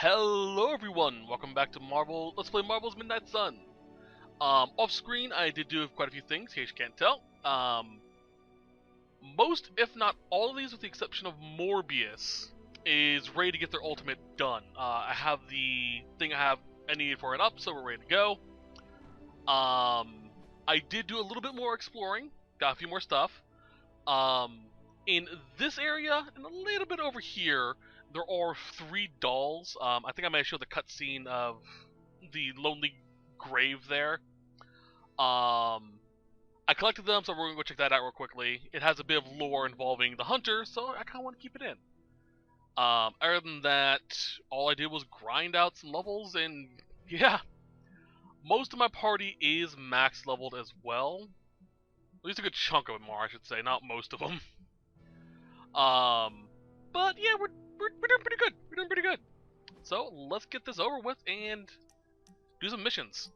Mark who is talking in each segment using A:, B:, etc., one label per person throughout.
A: Hello everyone, welcome back to Let's Play Marvel's Midnight Sun. Off screen I did do quite a few things, in case you can't tell. Most, if not all of these with the exception of Morbius, is ready to get their ultimate done. I have the thing I needed for it up, so we're ready to go. I did do a little bit more exploring, got a few more stuff. In this area, and a little bit over here, there are 3 dolls. I think I might show the cutscene of the lonely grave there. I collected them, so we're going to go check that out real quickly. It has a bit of lore involving the hunter, so I kind of want to keep it in. Other than that, all I did was grind out some levels, and yeah. Most of my party is max leveled as well. At least a good chunk of them are, I should say, not most of them. But yeah, we're doing pretty good. We're doing pretty good. So let's get this over with and do some missions.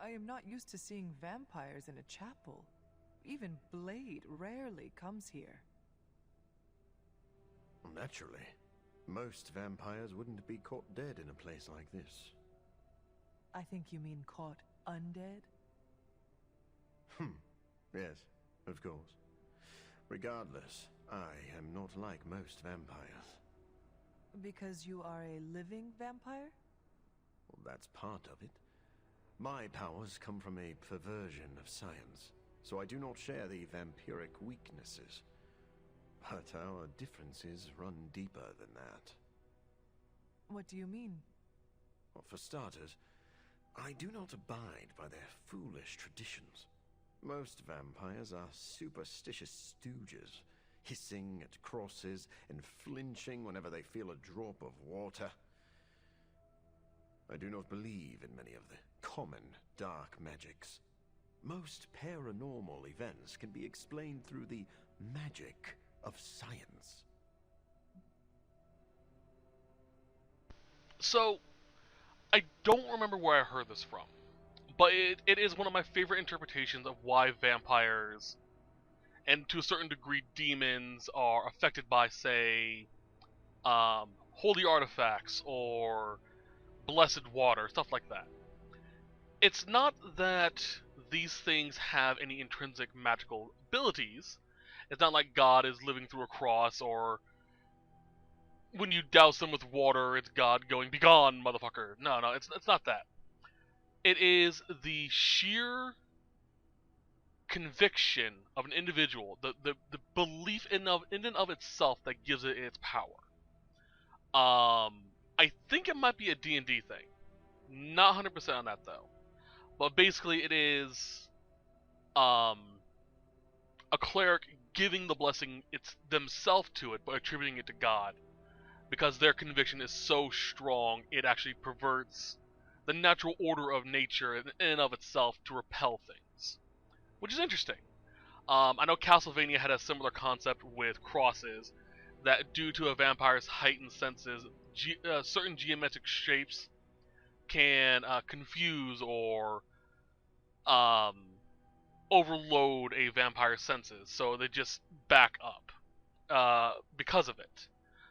B: I am not used to seeing vampires in a chapel. Even Blade rarely comes here.
C: Naturally. Most vampires wouldn't be caught dead in a place like this.
B: I think you mean caught undead?
C: Yes, of course. Regardless, I am not like most vampires.
B: Because you are a living vampire?
C: Well, that's part of it. My powers come from a perversion of science, so I do not share the vampiric weaknesses. But our differences run deeper than that.
B: What do you mean?
C: Well, for starters, I do not abide by their foolish traditions. Most vampires are superstitious stooges, hissing at crosses and flinching whenever they feel a drop of water. I do not believe in many of the common dark magics. Most paranormal events can be explained through the magic of science.
A: So, I don't remember where I heard this from, but it is one of my favorite interpretations of why vampires, and to a certain degree demons, are affected by, say, holy artifacts or blessed water, stuff like that. It's not that these things have any intrinsic magical abilities. It's not like God is living through a cross, or when you douse them with water, it's God going, "Begone, motherfucker." No, it's not that. It is the sheer conviction of an individual, the belief in and of itself that gives it its power. I think it might be a D&D thing. Not 100% on that though. But basically it is a cleric giving the blessing themselves to it, but attributing it to God. Because their conviction is so strong, it actually perverts the natural order of nature in and of itself to repel things. Which is interesting. I know Castlevania had a similar concept with crosses, that due to a vampire's heightened senses, certain geometric shapes can confuse or overload a vampire's senses, so they just back up because of it.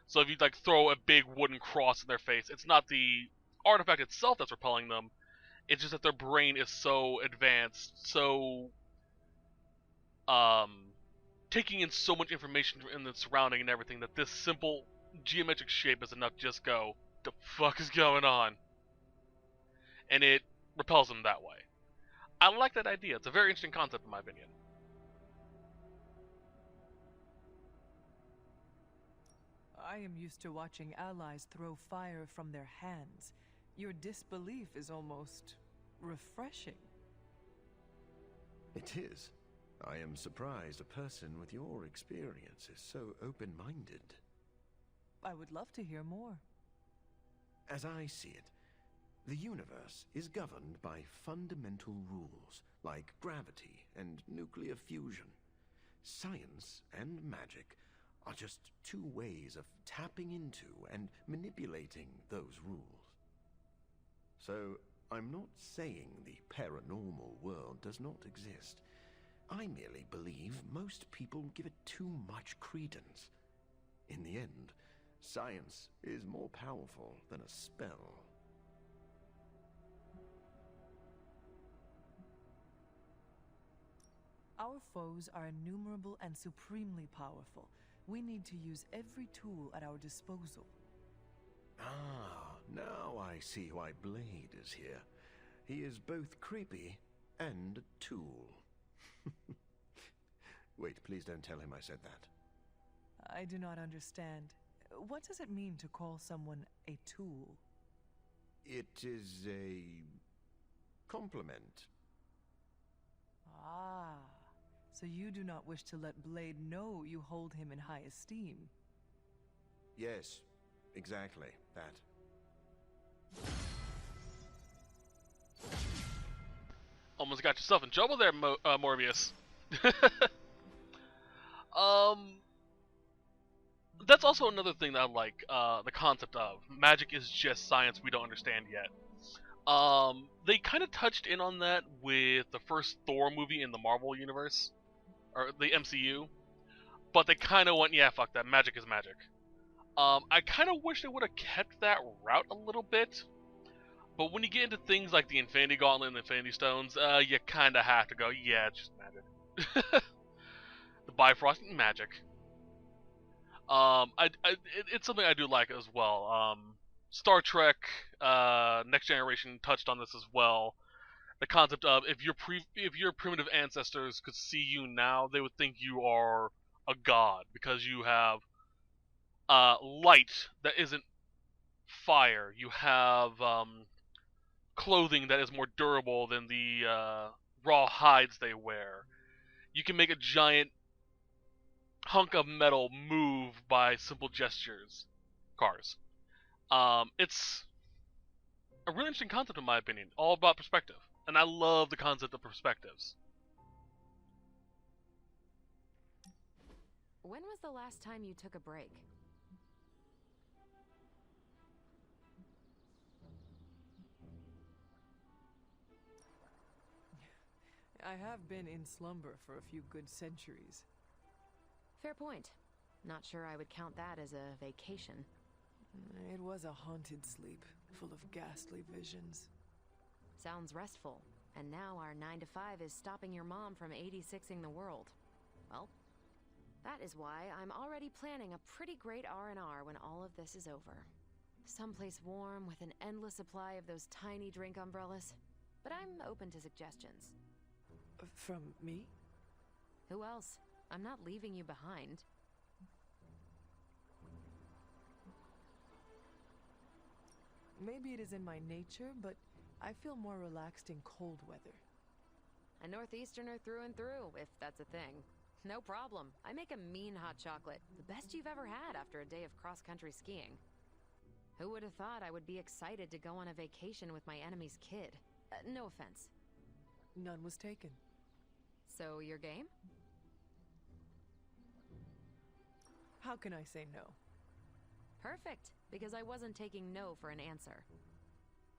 A: So if you like throw a big wooden cross in their face, it's not the artifact itself that's repelling them, it's just that their brain is so advanced, so taking in so much information in the surrounding and everything, that this simple geometric shape is enough to just go, "The fuck is going on?" And it repels them that way. I like that idea. It's a very interesting concept in my opinion.
B: I am used to watching allies throw fire from their hands. Your disbelief is almost refreshing.
C: It is. I am surprised a person with your experience is so open-minded.
B: I would love to hear more.
C: As I see it, the universe is governed by fundamental rules, like gravity and nuclear fusion. Science and magic are just 2 ways of tapping into and manipulating those rules. So, I'm not saying the paranormal world does not exist. I merely believe most people give it too much credence. In the end, Science is more powerful than a spell.
B: Our foes are innumerable and supremely powerful. We need to use every tool at our disposal.
C: Ah, now I see why Blade is here. He is both creepy and a tool. Wait, please don't tell him I said that.
B: I do not understand. What does it mean to call someone a tool?
C: It is a compliment.
B: Ah, so you do not wish to let Blade know you hold him in high esteem.
C: Yes, exactly that.
A: Almost got yourself in trouble there, Morbius. That's also another thing that I like, the concept of. Magic is just science we don't understand yet. They kind of touched in on that with the first Thor movie in the Marvel Universe, or the MCU, but they kind of went, yeah, fuck that, magic is magic. I kind of wish they would have kept that route a little bit, but when you get into things like the Infinity Gauntlet and the Infinity Stones, you kind of have to go, yeah, it's just magic. The Bifrost, magic. It's something I do like as well. Star Trek, Next Generation touched on this as well. The concept of if your primitive ancestors could see you now, they would think you are a god because you have light that isn't fire. You have clothing that is more durable than the raw hides they wear. You can make a giant hunk of metal move by simple gestures. Cars. It's a really interesting concept in my opinion, all about perspective. And I love the concept of perspectives.
D: When was the last time you took a break?
B: I have been in slumber for a few good centuries.
D: Fair point. Not sure I would count that as a vacation.
B: It was a haunted sleep, full of ghastly visions.
D: Sounds restful. And now our 9 to 5 is stopping your mom from 86ing the world. Well, that is why I'm already planning a pretty great R&R when all of this is over. Someplace warm with an endless supply of those tiny drink umbrellas. But I'm open to suggestions.
B: From me?
D: Who else? I'm not leaving you behind.
B: Maybe it is in my nature, but I feel more relaxed in cold weather.
D: A northeasterner through and through, if that's a thing. No problem. I make a mean hot chocolate. The best you've ever had after a day of cross-country skiing. Who would have thought I would be excited to go on a vacation with my enemy's kid? No offense.
B: None was taken.
D: So, your game?
B: How can I say no?
D: Perfect, because I wasn't taking no for an answer.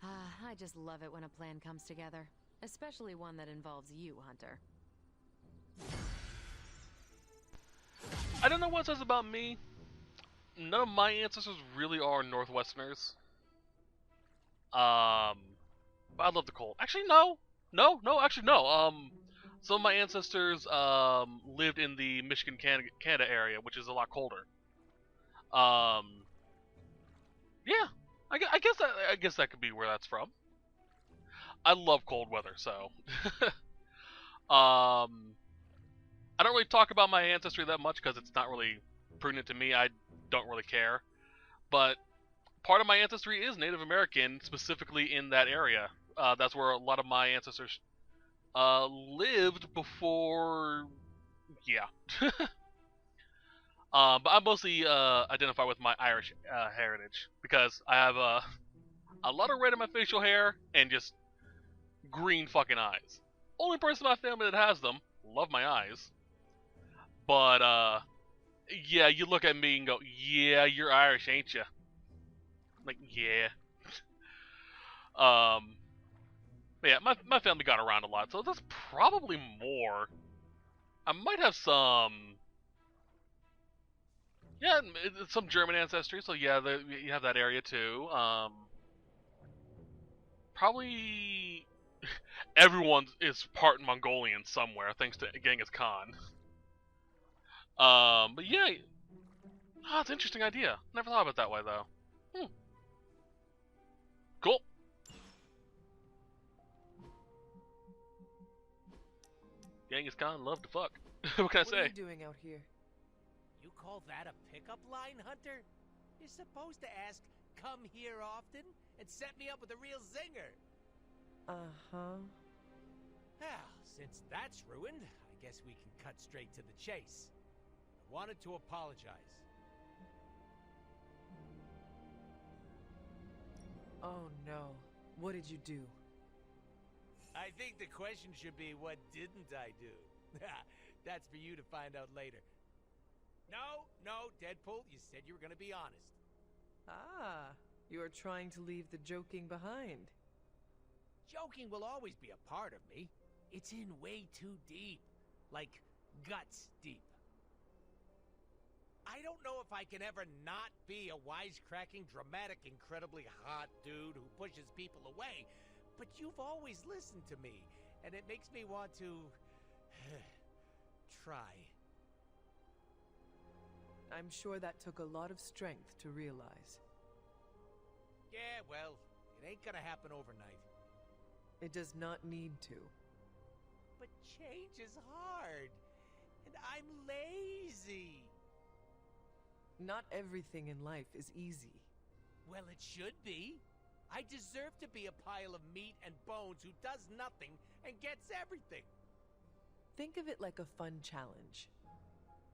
D: I just love it when a plan comes together. Especially one that involves you, Hunter.
A: I don't know what it says about me. None of my ancestors really are Northwesterners. But I love the cold. Actually, no. Actually, no. Some of my ancestors lived in the Michigan, Canada area, which is a lot colder. Yeah, I guess that could be where that's from. I love cold weather, so. I don't really talk about my ancestry that much because it's not really pertinent to me. I don't really care. But part of my ancestry is Native American, specifically in that area. That's where a lot of my ancestors lived before. Yeah. But I mostly identify with my Irish heritage because I have a lot of red in my facial hair and just green fucking eyes. Only person in my family that has them. Love my eyes. But yeah, you look at me and go, yeah, you're Irish, ain't you? Like, yeah. But yeah, my family got around a lot, so that's probably more. I might have some. Yeah, it's some German ancestry, so yeah, you have that area too. Probably everyone is part Mongolian somewhere, thanks to Genghis Khan. But yeah, it's an interesting idea. Never thought of it that way though. Cool. Genghis Khan loved to fuck. What can I say?
B: What are you doing out here?
E: You call that a pickup line, Hunter? You're supposed to ask, come here often, and set me up with a real zinger.
B: Uh-huh.
E: Well, since that's ruined, I guess we can cut straight to the chase. I wanted to apologize.
B: Oh no. What did you do?
E: I think the question should be, what didn't I do? That's for you to find out later. No, Deadpool, you said you were gonna be honest.
B: Ah, you are trying to leave the joking behind.
E: Joking will always be a part of me. It's in way too deep. Like, guts deep. I don't know if I can ever not be a wisecracking, dramatic, incredibly hot dude who pushes people away, but you've always listened to me, and it makes me want to... try.
B: I'm sure that took a lot of strength to realize.
E: Yeah, well, it ain't gonna happen overnight.
B: It does not need to.
E: But change is hard, and I'm lazy.
B: Not everything in life is easy.
E: Well, it should be. I deserve to be a pile of meat and bones who does nothing and gets everything.
B: Think of it like a fun challenge.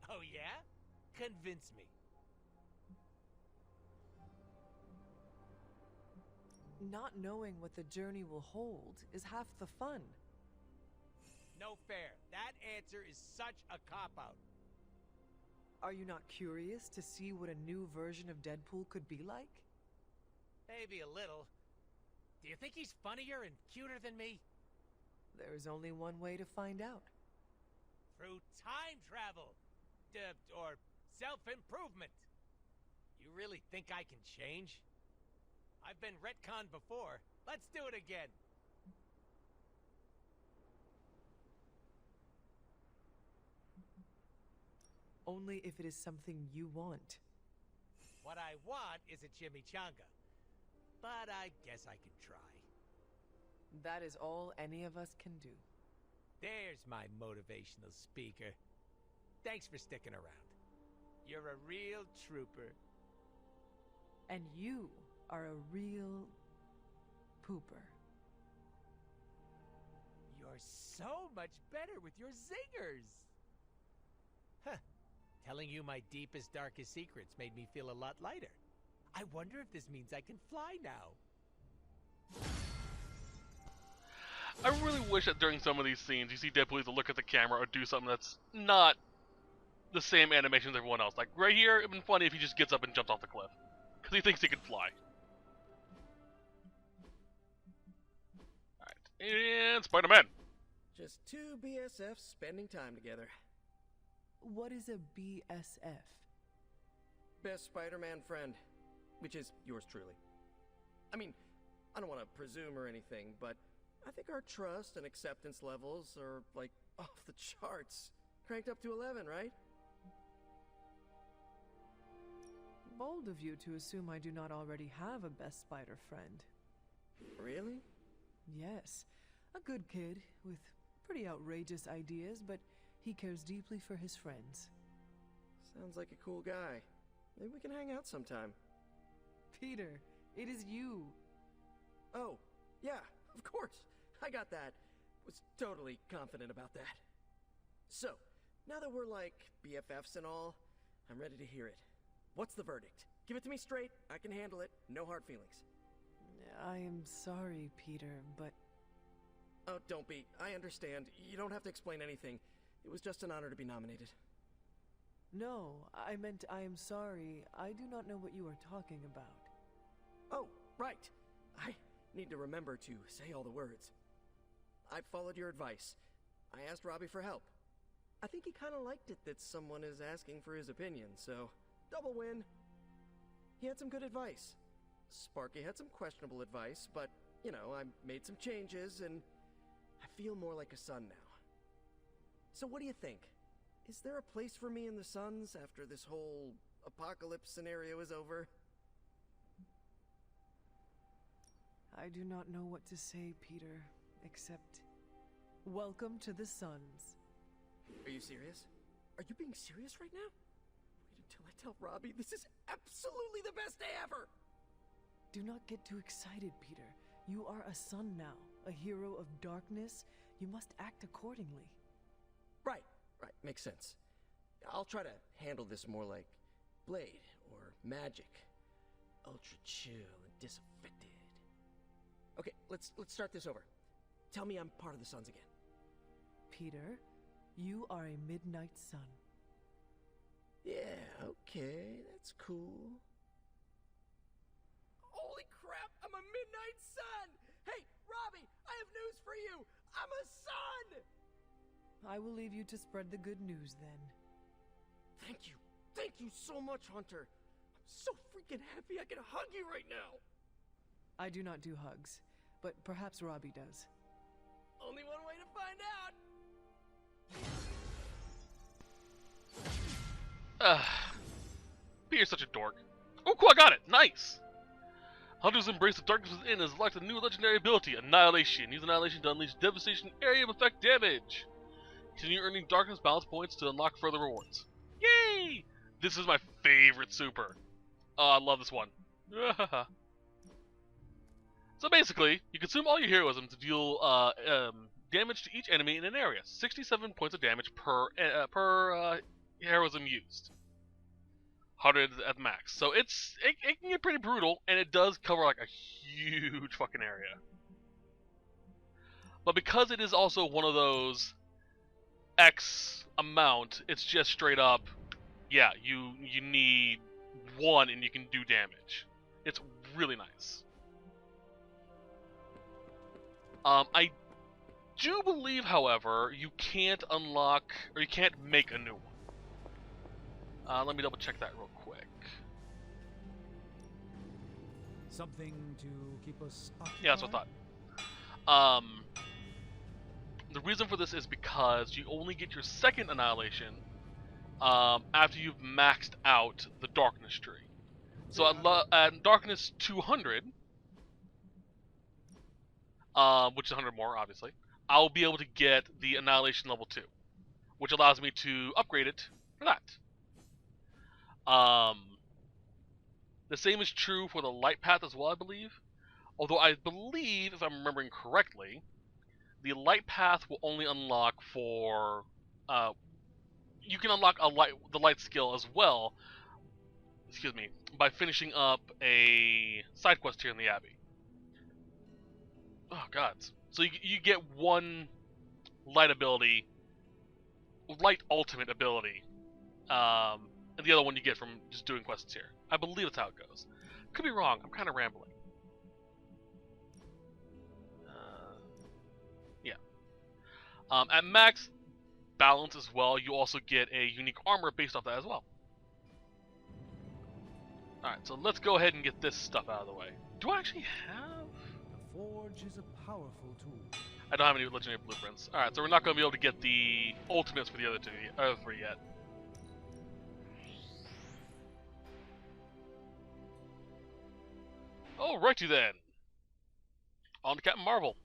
E: Oh yeah? Convince me.
B: Not knowing what the journey will hold is half the fun.
E: No fair. That answer is such a cop-out.
B: Are you not curious to see what a new version of Deadpool could be like?
E: Maybe a little. Do you think he's funnier and cuter than me?
B: There is only one way to find out.
E: Through time travel. Or self-improvement. You really think I can change? I've been retconned before. Let's do it again.
B: Only if it is something you want.
E: What I want is a chimichanga. But I guess I can try.
B: That is all any of us can do.
E: There's my motivational speaker. Thanks for sticking around. You're a real trooper.
B: And you are a real pooper.
E: You're so much better with your zingers. Huh. Telling you my deepest, darkest secrets made me feel a lot lighter. I wonder if this means I can fly now.
A: I really wish that during some of these scenes you see Deadpool either look at the camera or do something that's not the same animation as everyone else. Like right here, it'd been funny if he just gets up and jumps off the cliff. Because he thinks he can fly. Alright, and Spider-Man.
F: Just two BSFs spending time together.
B: What is a BSF?
F: Best Spider-Man friend, which is yours truly. I mean, I don't want to presume or anything, but I think our trust and acceptance levels are, like, off the charts. Cranked up to 11, right?
B: Bold of you to assume I do not already have a best spider friend.
F: Really?
B: Yes, a good kid with pretty outrageous ideas, but he cares deeply for his friends.
F: Sounds like a cool guy. Maybe we can hang out sometime.
B: Peter, it is you.
F: Oh, yeah, of course. I got that. Was totally confident about that. So, now that we're like BFFs and all, I'm ready to hear it. What's the verdict? Give it to me straight. I can handle it. No hard feelings.
B: I am sorry, Peter, but...
F: Oh, don't be. I understand. You don't have to explain anything. It was just an honor to be nominated.
B: No, I meant I am sorry. I do not know what you are talking about.
F: Oh, right. I need to remember to say all the words. I followed your advice. I asked Robbie for help. I think he kind of liked it that someone is asking for his opinion, so double win. He had some good advice. Sparky had some questionable advice, but, you know, I made some changes and I feel more like a son now. So what do you think? Is there a place for me in the Suns after this whole apocalypse scenario is over?
B: I do not know what to say, Peter, except welcome to the Suns.
F: Are you serious? Are you being serious right now? Wait until I tell Robbie this is absolutely the best day ever!
B: Do not get too excited, Peter. You are a son now, a hero of darkness. You must act accordingly.
F: Right, makes sense. I'll try to handle this more like Blade or Magic. Ultra chill and disaffected. Okay, let's start this over. Tell me I'm part of the Suns again.
B: Peter, you are a midnight sun.
F: Yeah, okay, that's cool. Holy crap, I'm a midnight sun! Hey, Robbie, I have news for you! I'm a sun!
B: I will leave you to spread the good news then.
F: Thank you so much, Hunter. I'm so freaking happy I can hug you right now.
B: I do not do hugs, but perhaps Robbie does.
F: Only one way to find out.
A: Peter's such a dork. Oh, cool, I got it. Nice. Hunter's embrace the darkness within has unlocked a new legendary ability, Annihilation. Use Annihilation to unleash devastation area of effect damage. Continue earning darkness balance points to unlock further rewards. Yay! This is my favorite super. Oh, I love this one. So basically, you consume all your heroism to deal damage to each enemy in an area. 67 points of damage per heroism used. 100 at the max. So it can get pretty brutal, and it does cover like a huge fucking area. But because it is also one of those X amount, it's just straight up, yeah, you need one and you can do damage. It's really nice. I do believe, however, you can't unlock, or you can't make a new one. Let me double check that real quick.
G: Something to keep us occupied?
A: Yeah, that's what I thought. The reason for this is because you only get your second annihilation after you've maxed out the darkness tree. So at darkness 200, which is 100 more, obviously, I'll be able to get the annihilation level 2, which allows me to upgrade it for that. The same is true for the light path as well, I believe. Although I believe, if I'm remembering correctly, the light path will only unlock for you can unlock the light skill as well. Excuse me, by finishing up a side quest here in the Abbey. Oh god! So you get one light ability, light ultimate ability, and the other one you get from just doing quests here. I believe that's how it goes. Could be wrong. I'm kind of rambling. Yeah. At max balance as well, you also get a unique armor based off that as well. Alright, so let's go ahead and get this stuff out of the way. Do I actually have...
G: The forge is a powerful tool.
A: I don't have any legendary blueprints. Alright, so we're not going to be able to get the ultimates for the other three yet. Alrighty then. On to Captain Marvel.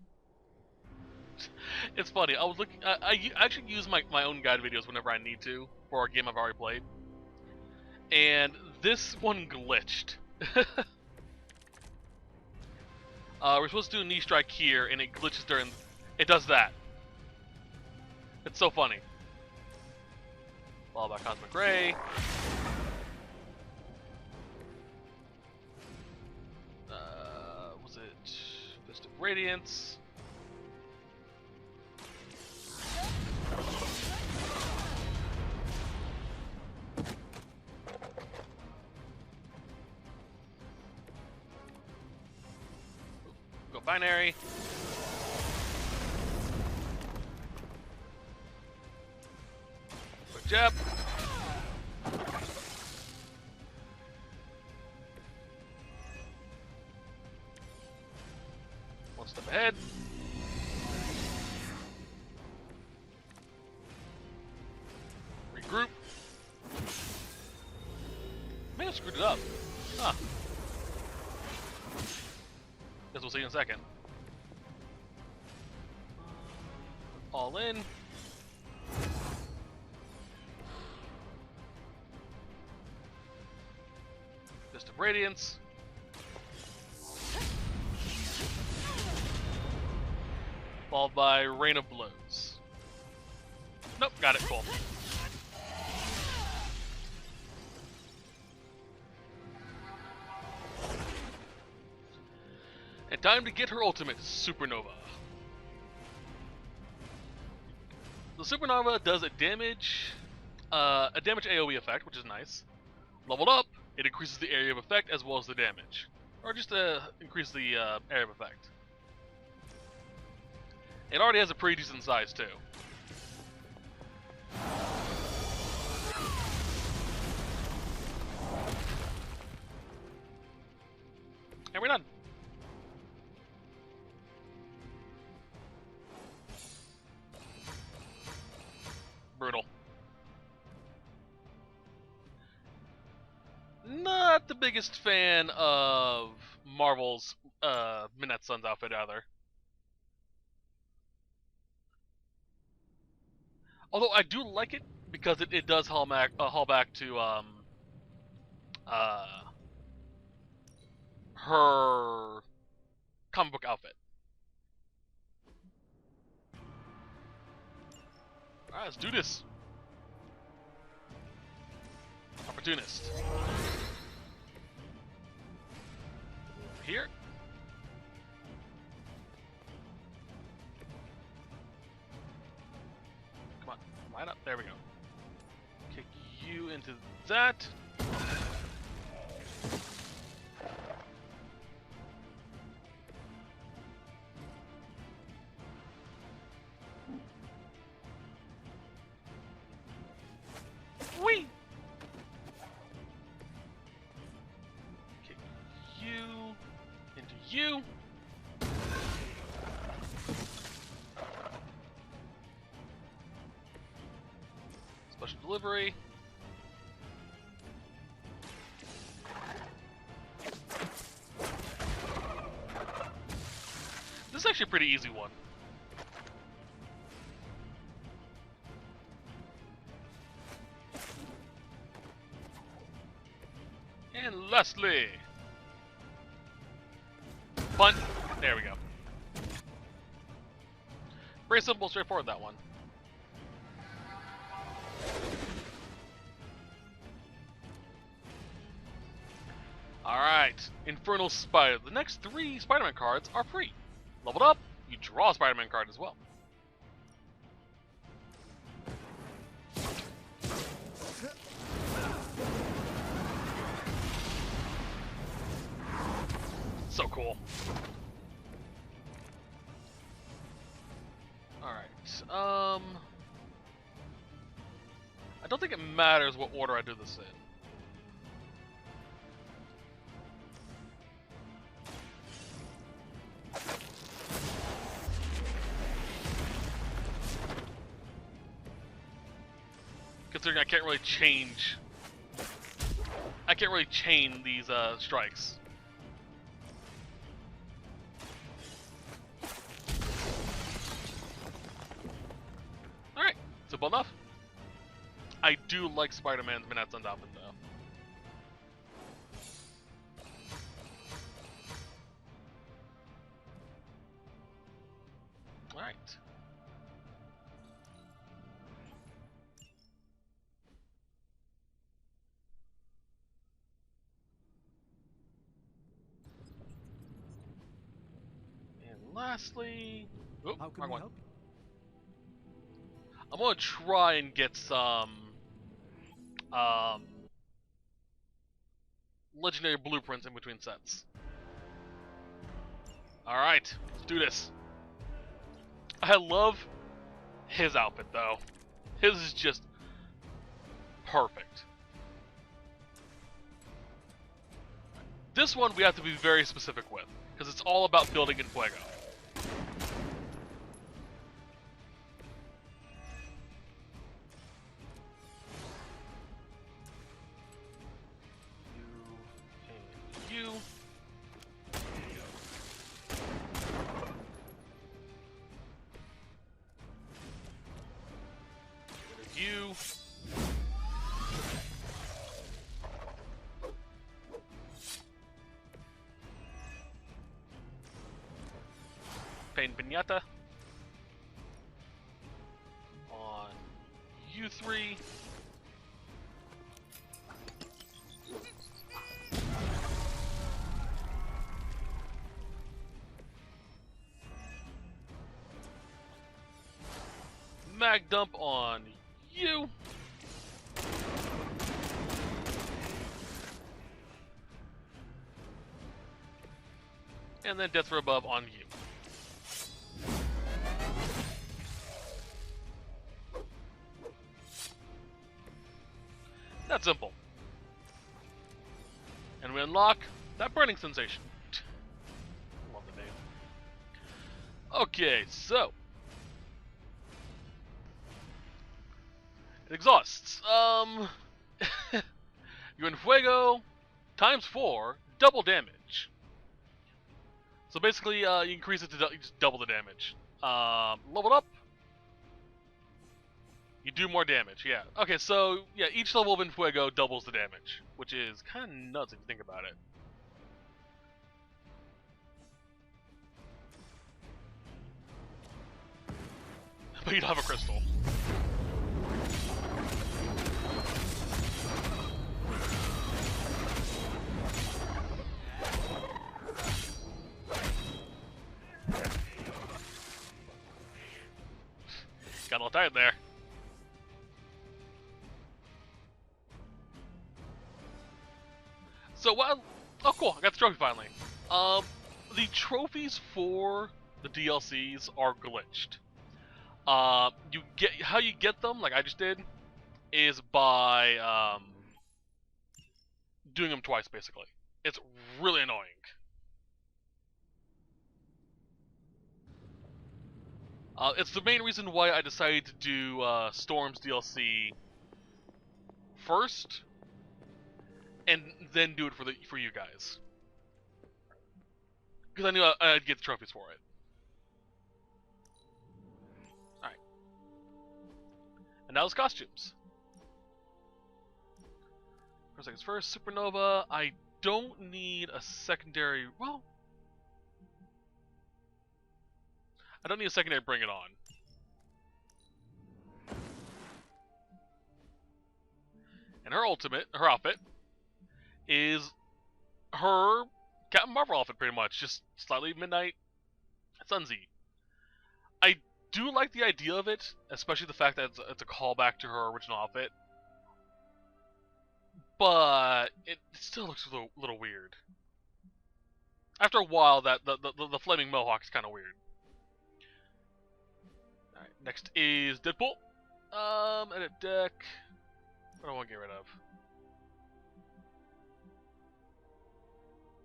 A: It's funny, I was looking. I actually use my own guide videos whenever I need to for a game I've already played, and this one glitched. We're supposed to do a knee strike here, and it glitches during. It does that. It's so funny. Followed by Cosmic Ray. Was it Fist of Radiance? Go binary. Quick jab. One step ahead. Regroup. May have screwed it up. Huh. Guess we'll see in a second. All in. Fist of Radiance. Followed by Rain of Blows. Nope, got it, cool. And time to get her ultimate, Supernova. The Supernova does a damage AoE effect, which is nice. Leveled up, it increases the area of effect as well as the damage. Or just increase the area of effect. It already has a pretty decent size too. And we're done. Brutal. Not the biggest fan of Marvel's Midnight Suns outfit either. Although I do like it because it does haul back to her comic book outfit. Alright, let's do this. Opportunist. Here. Come on, line up. There we go. Kick you into that. Whee! Kick you into you. Special delivery. This is actually a pretty easy one. And lastly, punt. There we go. Very simple, straightforward, that one. Alright, Infernal Spider. The next 3 Spider-Man cards are free. Leveled up, you draw a Spider-Man card as well. So cool. Alright, I don't think it matters what order I do this in. Considering I can't really chain these strikes. Alright, simple enough. I do like Spider-Man's Midnight Suns outfit though. Alright. Lastly,
G: How can we help?
A: I'm gonna try and get some legendary blueprints in between sets. Alright, let's do this. I love his outfit though. His is just perfect. This one we have to be very specific with, because it's all about building in Fuego. Pain Pinata. On you three. Mag Dump on you. And then Death Rub on you. That's simple. And we unlock that burning sensation. Love the name. Okay, so it exhausts. You're in Fuego times 4, double damage. So basically, you increase it to just double the damage. Level up. You do more damage, yeah. Okay, so yeah, each level of Fuego doubles the damage, which is kind of nuts if you think about it. But you don't have a crystal. Got a little tired there. So, well, oh cool, I got the trophy finally. The trophies for the DLCs are glitched. You get how you get them, like I just did, is by doing them twice, basically. It's really annoying. It's the main reason why I decided to do Storm's DLC first, and then do it for you guys, because I knew I'd get the trophies for it. All right, and now it's costumes. First things first, Supernova. I don't need a secondary. Well, I don't need a secondary Bring It On. And her ultimate, her outfit, is her Captain Marvel outfit, pretty much. Just slightly Midnight Sunsy. I do like the idea of it, especially the fact that it's a callback to her original outfit. But it still looks a little weird. After a while, that the flaming mohawk is kind of weird. Alright, next is Deadpool. Edit deck. What do I want to get rid of?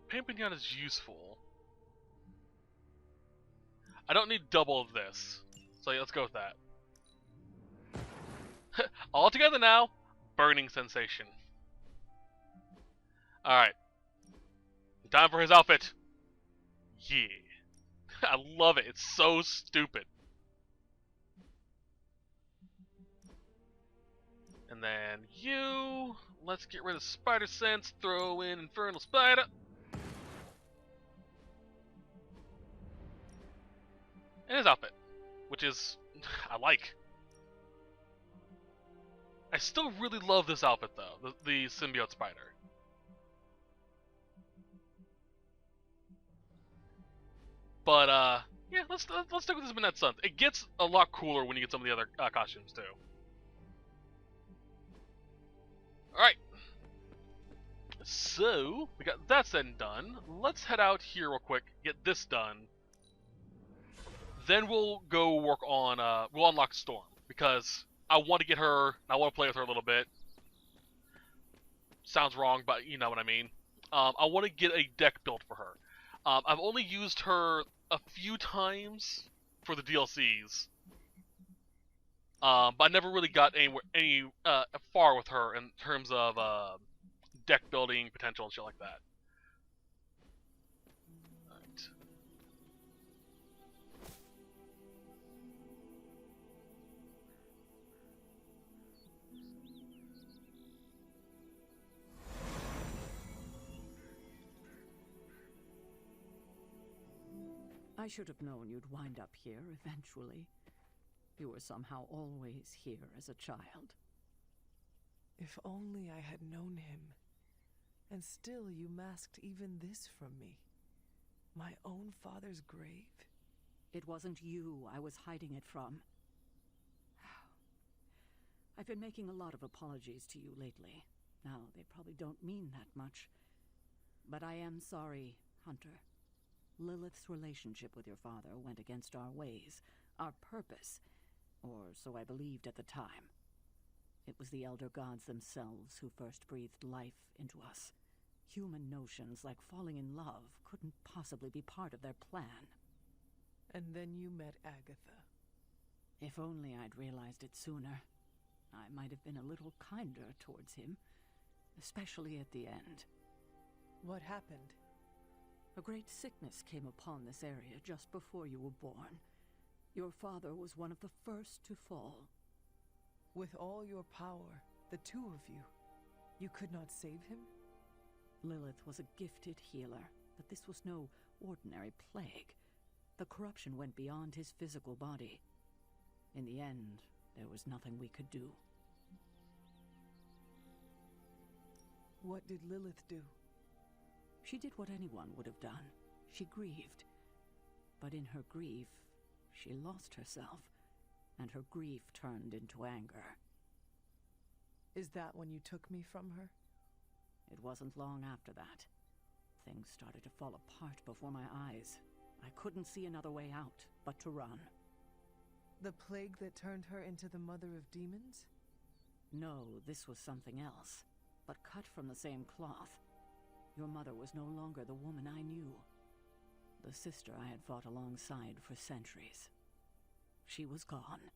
A: Pain Pinata is useful. I don't need double of this. So yeah, let's go with that. All together now. Burning Sensation. Alright. Time for his outfit. Yeah. I love it. It's so stupid. And then you. Let's get rid of Spider Sense. Throw in Infernal Spider. And his outfit. Which is. I like. I still really love this outfit though. The Symbiote Spider. But yeah, let's stick with this Midnight Suns. It gets a lot cooler when you get some of the other costumes too. All right. So we got that said and done. Let's head out here real quick, get this done. Then we'll go work on we'll unlock Storm because I want to get her. And I want to play with her a little bit. Sounds wrong, but you know what I mean. I want to get a deck built for her. I've only used her a few times for the DLCs, but I never really got any far with her in terms of deck building potential and shit like that. Right.
H: I should have known you'd wind up here eventually. You were somehow always here as a child.
B: If only I had known him. And still you masked even this from me. My own father's grave?
H: It wasn't you I was hiding it from. I've been making a lot of apologies to you lately. Now, they probably don't mean that much. But I am sorry, Hunter. Lilith's relationship with your father went against our ways, our purpose, or so I believed at the time. It was the Elder Gods themselves who first breathed life into us. Human notions like falling in love couldn't possibly be part of their plan.
B: And then you met Agatha.
H: If only I'd realized it sooner. I might have been a little kinder towards him, especially at the end.
B: What happened?
H: A great sickness came upon this area just before you were born. Your father was one of the first to fall.
B: With all your power, the two of you, you could not save him?
H: Lilith was a gifted healer, but this was no ordinary plague. The corruption went beyond his physical body. In the end, there was nothing we could do.
B: What did Lilith do?
H: She did what anyone would have done. She grieved. But in her grief, she lost herself, and her grief turned into anger.
B: Is that when you took me from her?
H: It wasn't long after that. Things started to fall apart before my eyes. I couldn't see another way out but to run.
B: The plague that turned her into the mother of demons?
H: No, this was something else, but cut from the same cloth. Your mother was no longer the woman I knew. The sister I had fought alongside for centuries. She was gone.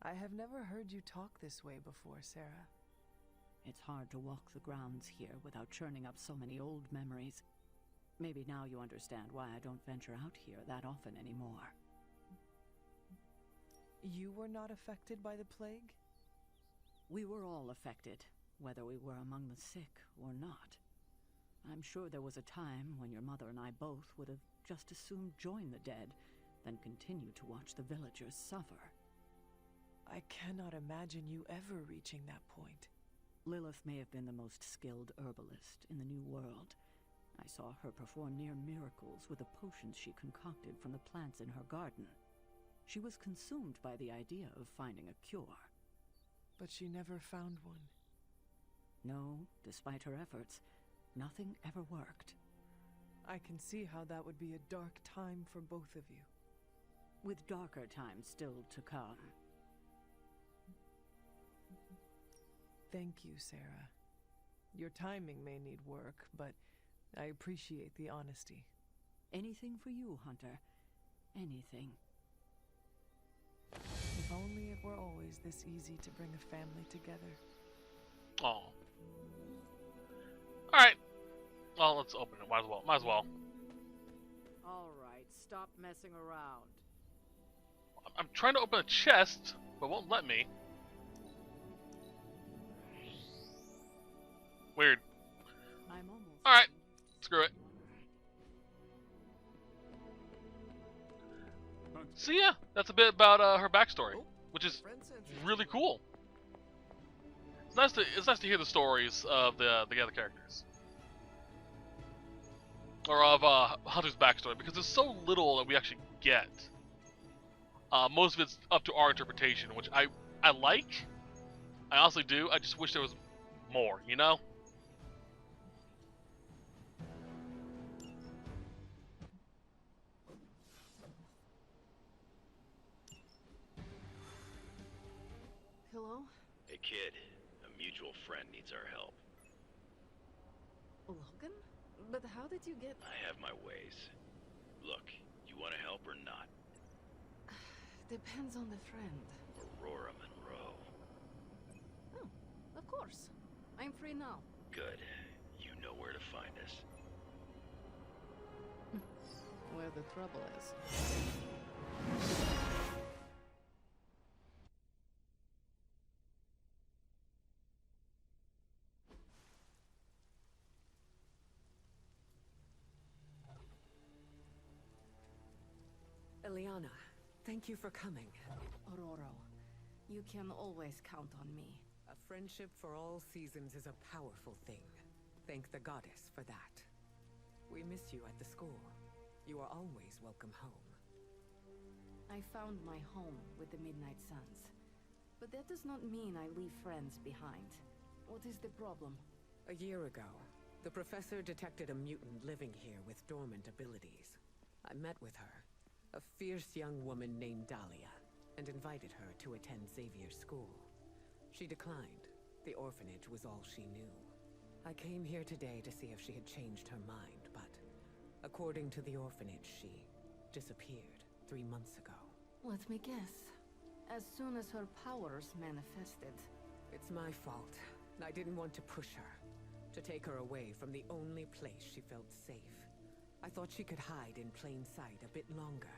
B: I have never heard you talk this way before, Sarah.
H: It's hard to walk the grounds here without churning up so many old memories. Maybe now you understand why I don't venture out here that often anymore.
B: You were not affected by the plague?
H: We were all affected, whether we were among the sick or not. I'm sure there was a time when your mother and I both would have just as soon join the dead than continue to watch the villagers suffer.
B: I cannot imagine you ever reaching that point.
H: Lilith may have been the most skilled herbalist in the New World. I saw her perform near miracles with the potions she concocted from the plants in her garden. She was consumed by the idea of finding a cure.
B: But she never found one.
H: No, despite her efforts, nothing ever worked.
B: I can see how that would be a dark time for both of you.
H: With darker times still to come.
B: Thank you, Sarah. Your timing may need work, but I appreciate the honesty.
H: Anything for you, Hunter. Anything.
B: If only it were always this easy to bring a family together.
A: Oh. Alright. Well, let's open it. Might as well.
H: Alright, stop messing around.
A: I'm trying to open a chest, but it won't let me. Weird.
H: I'm almost...
A: Alright. Screw it. So yeah, that's a bit about her backstory, which is really cool. It's nice to hear the stories of the other characters, or of Hunter's backstory, because there's so little that we actually get. Most of it's up to our interpretation, which I like. I honestly do. I just wish there was more, you know?
D: Hello?
I: Hey kid, a mutual friend needs our help.
D: Logan? But how did you get...
I: I have my ways. Look, you want to help or not?
D: Depends on the friend.
I: Aurora Monroe.
D: Oh, of course. I'm free now.
I: Good. You know where to find us.
D: Where the trouble is.
J: Eliana, thank you for coming.
H: Aurora, you can always count on me.
J: A friendship for all seasons is a powerful thing. Thank the goddess for that. We miss you at the school. You are always welcome home.
H: I found my home with the Midnight Suns. But that does not mean I leave friends behind. What is the problem?
J: A year ago, the professor detected a mutant living here with dormant abilities. I met with her, a fierce young woman named Dahlia, and invited her to attend Xavier's school. She declined. The orphanage was all she knew. I came here today to see if she had changed her mind, but according to the orphanage, she disappeared 3 months ago.
H: Let me guess. As soon as her powers manifested.
J: It's my fault. I didn't want to push her, to take her away from the only place she felt safe. I thought she could hide in plain sight a bit longer.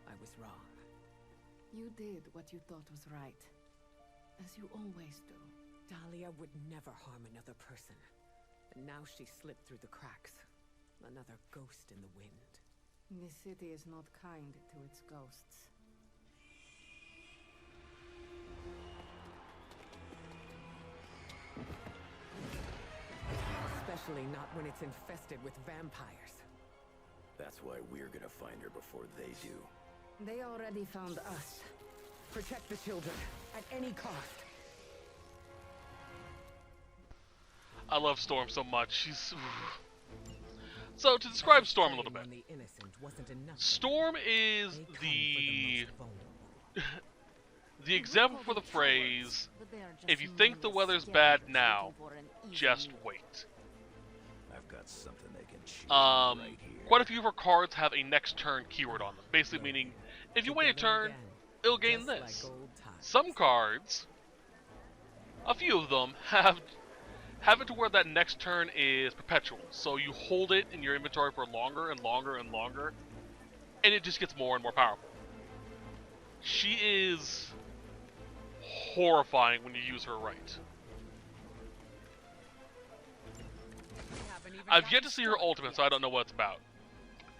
J: I was wrong.
H: You did what you thought was right. As you always do.
J: Dahlia would never harm another person. And now she slipped through the cracks. Another ghost in the wind.
H: This city is not kind to its ghosts.
J: Especially not when it's infested with vampires.
K: That's why we're gonna find her before they do.
H: They already found us.
J: Protect the children, at any cost.
A: I love Storm so much. She's... So, to describe Storm a little bit. Storm is the example for the phrase, if you think the weather's bad now, just wait.
K: I've got something they can choose right here.
A: Quite a few of her cards have a next turn keyword on them. Basically meaning, if you wait a turn, it'll gain this. Some cards, a few of them, have it to where that next turn is perpetual. So you hold it in your inventory for longer and longer and longer, and it just gets more and more powerful. She is horrifying when you use her right. I've yet to see her ultimate, so I don't know what it's about.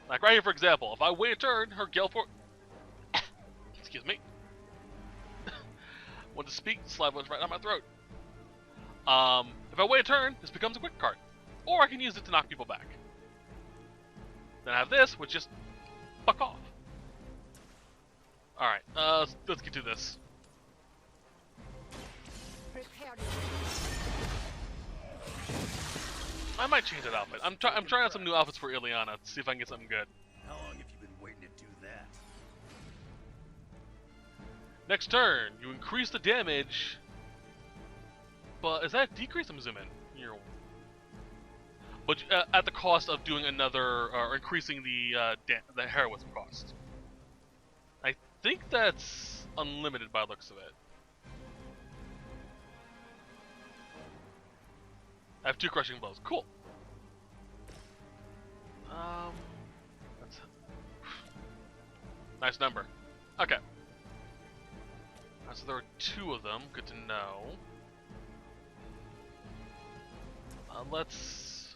A: Like right here, for example, if I wait a turn, her Gale Force... Excuse me. Want to speak, slide was right down my throat. If I wait a turn, this becomes a quick card. Or I can use it to knock people back. Then I have this, which just fuck off. Alright, let's get to this. I might change that outfit. I'm trying out some new outfits for Ileana to see if I can get something good.
K: How long have you been waiting to do that?
A: Next turn, you increase the damage. But is that decrease? I'm zooming. But at the cost of doing another, or increasing the heroism cost. I think that's unlimited by the looks of it. I have 2 crushing blows. Cool. That's nice number. Okay. So there are 2 of them. Good to know. Let's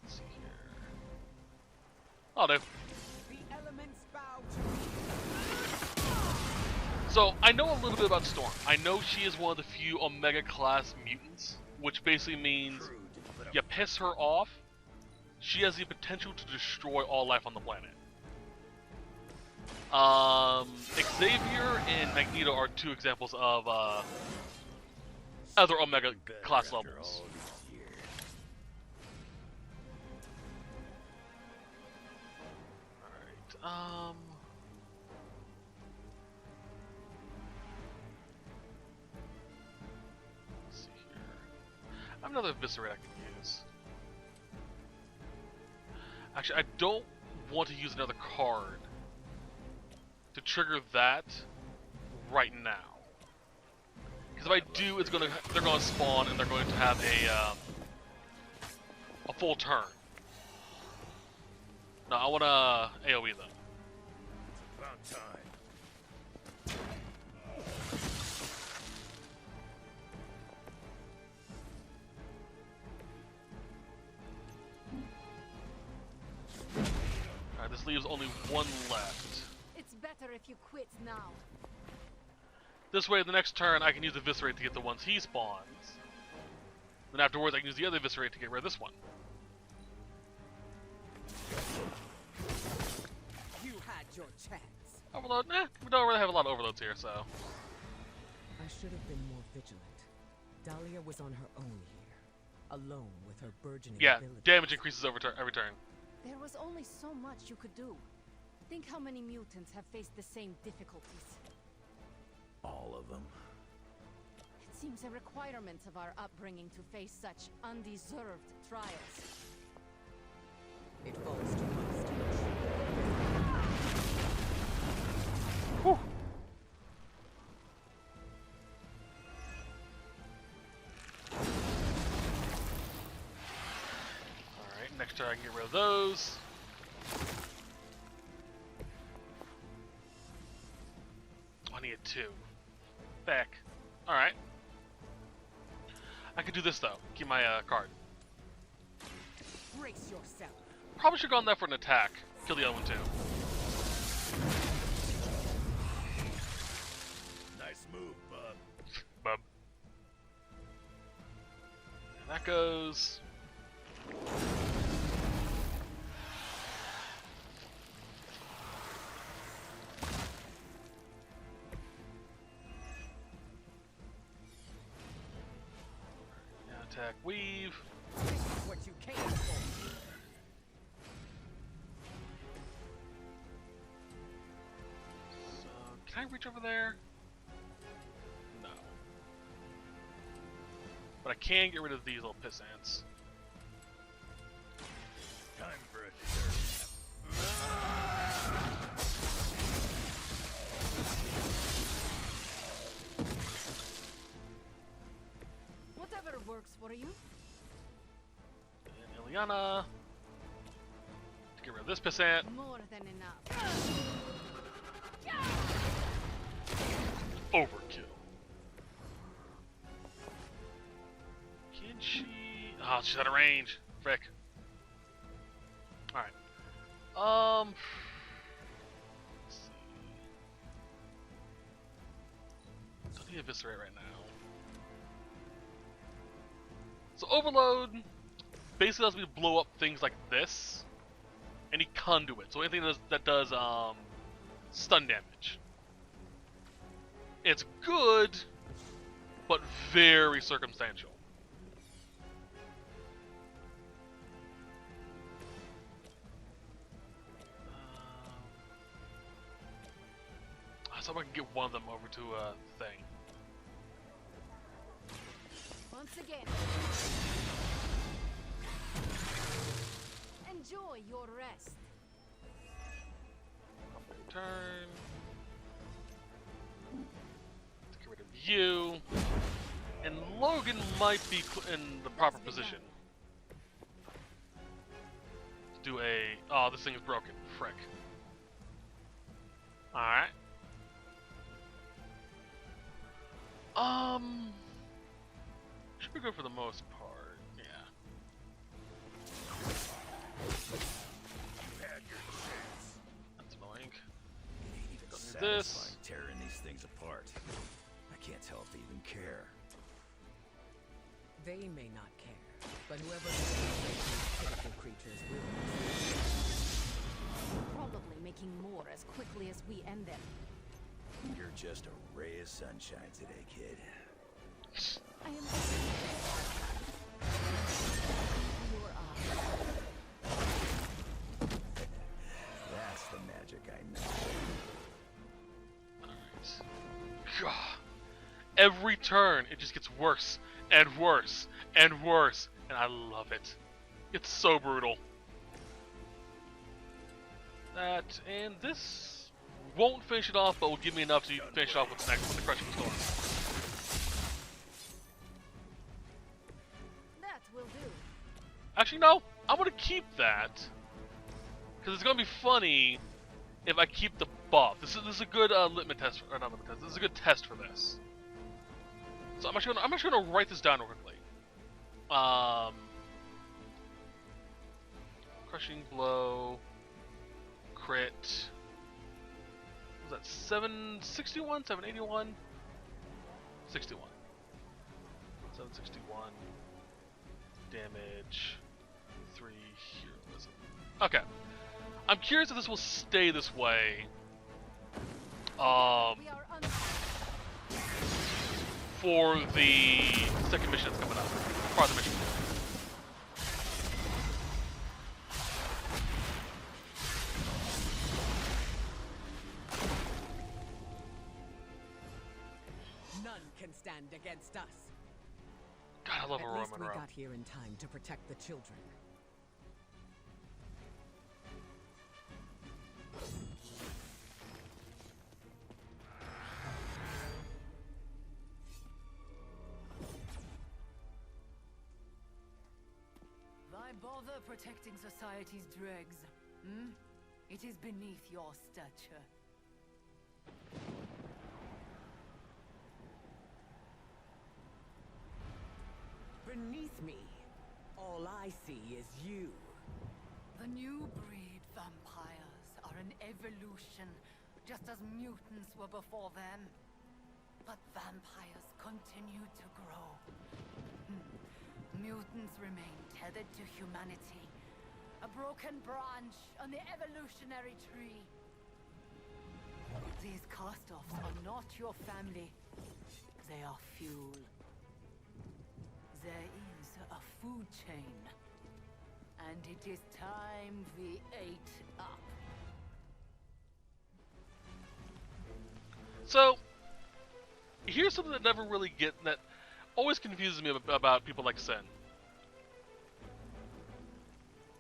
A: see here. Oh, no. So, I know a little bit about Storm. I know she is one of the few Omega class mutants, which basically means you piss her off, she has the potential to destroy all life on the planet. Xavier and Magneto are 2 examples of other Omega class levels. Alright, let's see here. I have another Eviscerate I can use. Actually, I don't want to use another card to trigger that right now. Because if I do, they're gonna spawn and they're going to have a full turn. No, I wanna AoE them.
K: About time.
A: leaves only one left.
D: It's better if you quit now.
A: This way, the next turn, I can use Eviscerate to get the ones he spawns. Then afterwards, I can use the other Eviscerate to get rid of this one.
J: You had your chance.
A: Overload? Nah, we don't really have a lot of overloads here, so...
J: I should have been more vigilant. Dahlia was on her own here, alone with her burgeoning abilities.
A: Damage increases every turn.
D: There was only so much you could do. Think how many mutants have faced the same difficulties.
K: All of them.
D: It seems a requirement of our upbringing to face such undeserved trials.
J: It falls to my stage.
A: Whew. Alright, next turn I can get rid of those. I need 2. Back. Alright. I could do this though. Keep my card.
J: Brace yourself.
A: Probably should have gone there for an attack. Kill the other one too.
K: Nice move, bub.
A: Bub. And that goes. Now attack, weave.
J: This is what you came for.
A: So, can I reach over there? No. But I can get rid of these little piss ants.
K: Time for a dessert.
D: Whatever works for you.
A: And Ileana. To get rid of this piss ant.
D: More than enough.
A: Overkill. Can she? Oh, she's out of range. Frick. Alright. Let's see. Don't need Eviscerate right now. So Overload basically allows me to blow up things like this. Any conduit. So anything that does stun damage. It's good, but very circumstantial. So I can get one of them over to a thing.
D: Once again. Enjoy your rest.
A: Turn. Let's get rid of you. And Logan might be in the proper position. To do a... Oh, this thing is broken. Frick. Alright. Should be good for the most part. Yeah.
K: You had your chance.
A: That's annoying.
K: It ain't even
A: Don't need
K: satisfying
A: this.
K: tearing these things apart. I can't tell if they even care.
J: They may not care, but whoever these pitiful creatures will.
D: Probably making more as quickly as we end them.
K: You're just a ray of sunshine today, kid.
D: I am your eyes.
K: That's the magic I know.
A: Alright. God. Every turn, it just gets worse and worse and worse, and I love it. It's so brutal. That and this won't finish it off, but will give me enough to finish off with the next one, the Crushing Storm.
D: That will do.
A: Actually, no. I'm gonna keep that because it's gonna be funny if I keep the buff. This is a good litmus test, or not litmus test. This is a good test for this. So I'm actually gonna write this down real quickly. Crushing blow, crit. Was that 761? 781? 61. 761. Damage. 3 heroism. Okay. I'm curious if this will stay this way. For the second mission that's coming up. Part of the mission.
J: None can stand against us.
A: God, I love Aurora
J: At least
A: Monroe.
J: we got here in time to protect the children.
L: Why bother protecting society's dregs? Hmm? It is beneath your stature.
J: Beneath me, all I see is you.
L: The new breed vampires are an evolution, just as mutants were before them. But vampires continue to grow. Mutants remain tethered to humanity, a broken branch on the evolutionary tree. These cast-offs are not your family. They are fuel. There is a food chain, and it is time we ate up.
A: So, here's something that never really that always confuses me about people like Sen.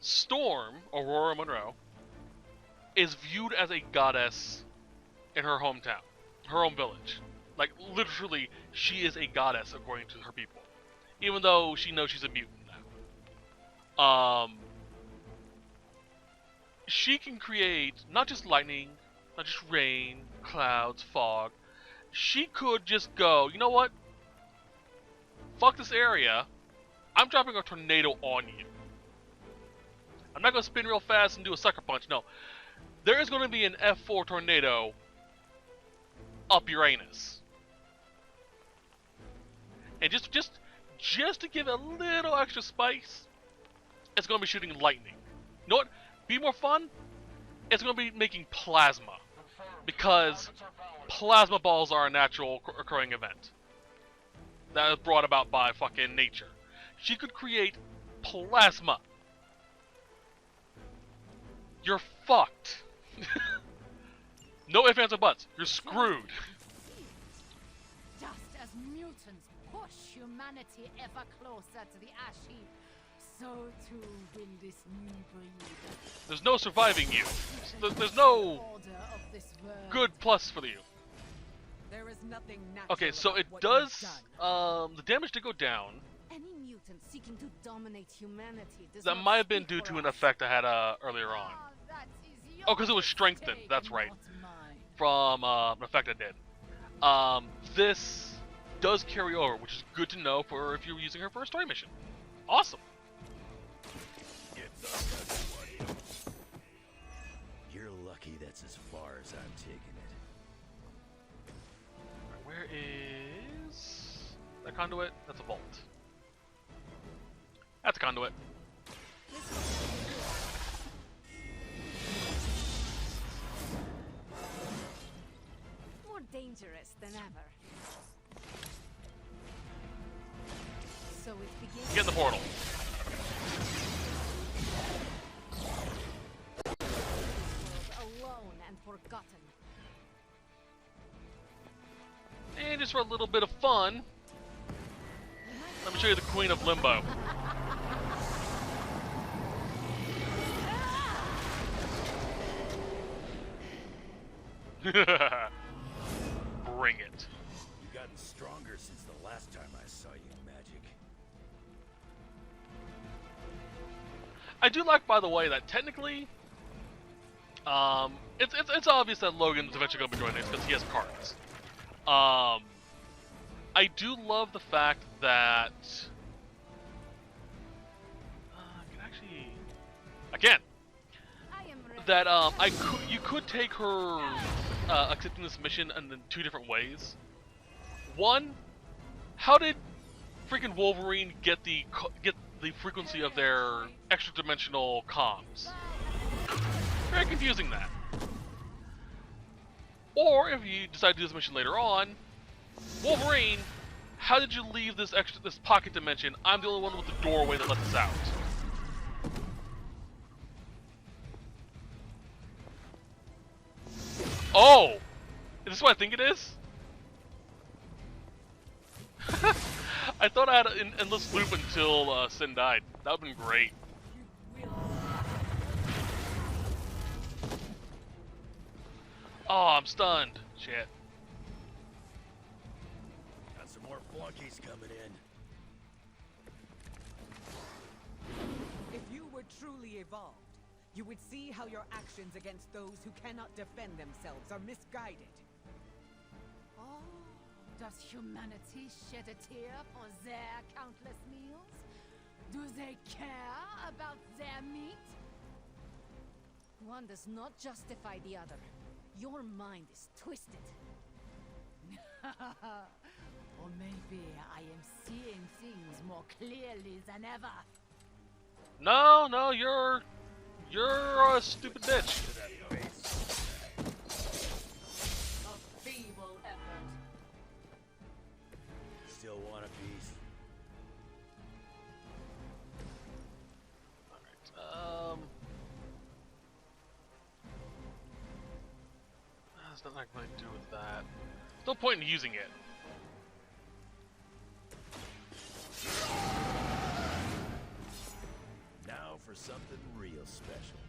A: Storm, Aurora Monroe, is viewed as a goddess in her hometown, her home village. Like, literally, she is a goddess according to her people. Even though she knows she's a mutant now. She can create not just lightning, not just rain, clouds, fog. She could just go, you know what? Fuck this area. I'm dropping a tornado on you. I'm not going to spin real fast and do a sucker punch. No. There is going to be an F4 tornado up your anus. And just to give it a little extra spice, it's going to be shooting lightning. You know what? Be more fun? It's going to be making plasma. Because plasma balls are a natural occurring event. That is brought about by fucking nature. She could create plasma. You're fucked. No ifs, ands, or buts. You're screwed.
L: Just as mutants push humanity ever closer to the ash heap, so too will this new breed.
A: There's no surviving you. There's no good plus for you.
J: There is nothing natural.
A: Okay, so it does. The damage did go down.
D: Any mutant seeking to dominate humanity does
A: That
D: not
A: might have been
D: speak
A: due
D: for
A: to an
D: us.
A: effect I had earlier on. Oh, because it was strengthened. That's right. From an effect I did. This does carry over, which is good to know for if you're using her for a story mission. Awesome.
K: You're lucky that's as far as I'm taking it.
A: Where is that conduit? That's a vault. That's a conduit.
D: More dangerous than ever. So it begins.
A: Get in the portal.
D: Alone and forgotten.
A: And just for a little bit of fun, let me show you the Queen of Limbo. Bring it.
K: You've gotten stronger since the last time I saw you, Magic.
A: I do like, by the way, that technically, it's obvious that Logan's eventually going to be joining us because he has cards. I do love the fact that I can actually, again, that you could take her accepting this mission in two different ways. One, how did freaking Wolverine get the frequency of their extra-dimensional comms? Very confusing, that. Or if you decide to do this mission later on, Wolverine, how did you leave this pocket dimension? I'm the only one with the doorway that lets us out. Oh! Is this what I think it is? I thought I had an endless loop until Sin died. That would've been great. Oh, I'm stunned. Shit.
K: Got some more flunkies coming in.
J: If you were truly evolved, you would see how your actions against those who cannot defend themselves are misguided.
L: Oh, does humanity shed a tear for their countless meals? Do they care about their meat?
D: One does not justify the other. Your mind is twisted.
L: Or maybe I am seeing things more clearly than ever.
A: No, you're a stupid bitch.
L: A feeble effort.
K: Still want a piece?
A: Alright, there's nothing I can really do with that. No point in using it.
K: Now for something real special.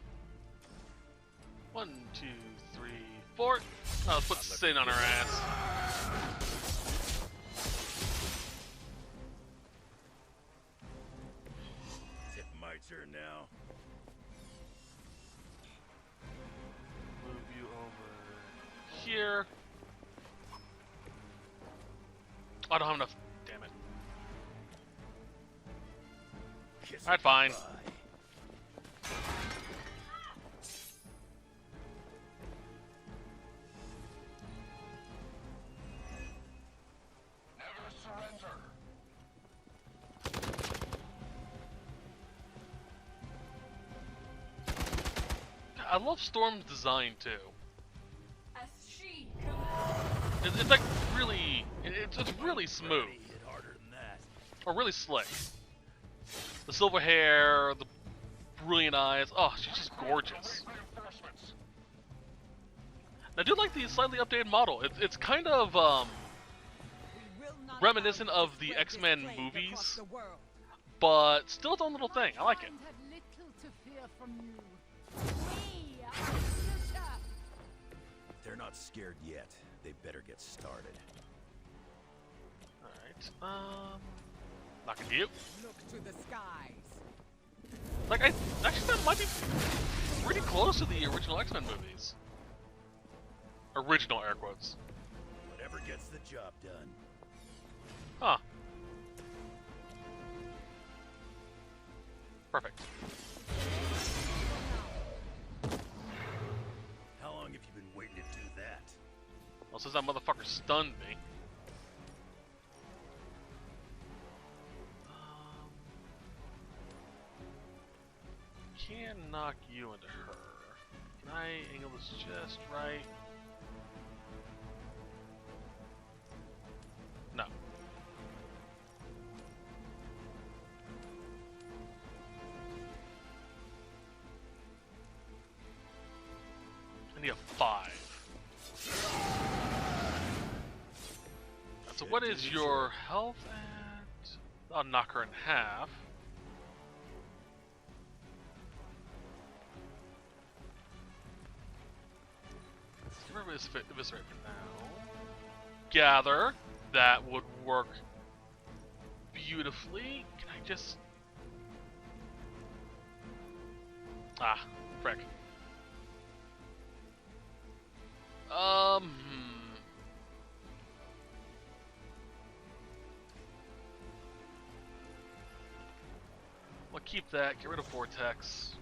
A: 1, 2, 3, 4. Oh, let's put Sin on her ass.
K: Is it my turn now?
A: Move you over here. I don't have enough. Damn it. Alright, fine.
M: Never surrender.
A: I love Storm's design too.
L: As she
A: It's like really, it's really smooth.
K: Hit harder than that.
A: Or really slick. The silver hair, the brilliant eyes. Oh, she's just gorgeous. I do like the slightly updated model. It's kind of reminiscent of the X-Men movies, but still its own little thing. I like it.
L: had little to fear from you. We are the future.
K: They're not scared yet. They better get started.
A: Alright, not gonna you.
J: Look to the skies.
A: Like, I actually that might be pretty close to the original X-Men movies. Original air quotes.
K: Whatever gets the job done.
A: Huh. Perfect.
K: How long have you been waiting to do that?
A: Well, since that motherfucker stunned me. Can knock you into her. Can I angle this just right? No. I need a 5. So what is your health at? I'll knock her in half. Eviscerate for now. Gather. That would work beautifully. Can I just... Ah, frick. We'll keep that. Get rid of Vortex.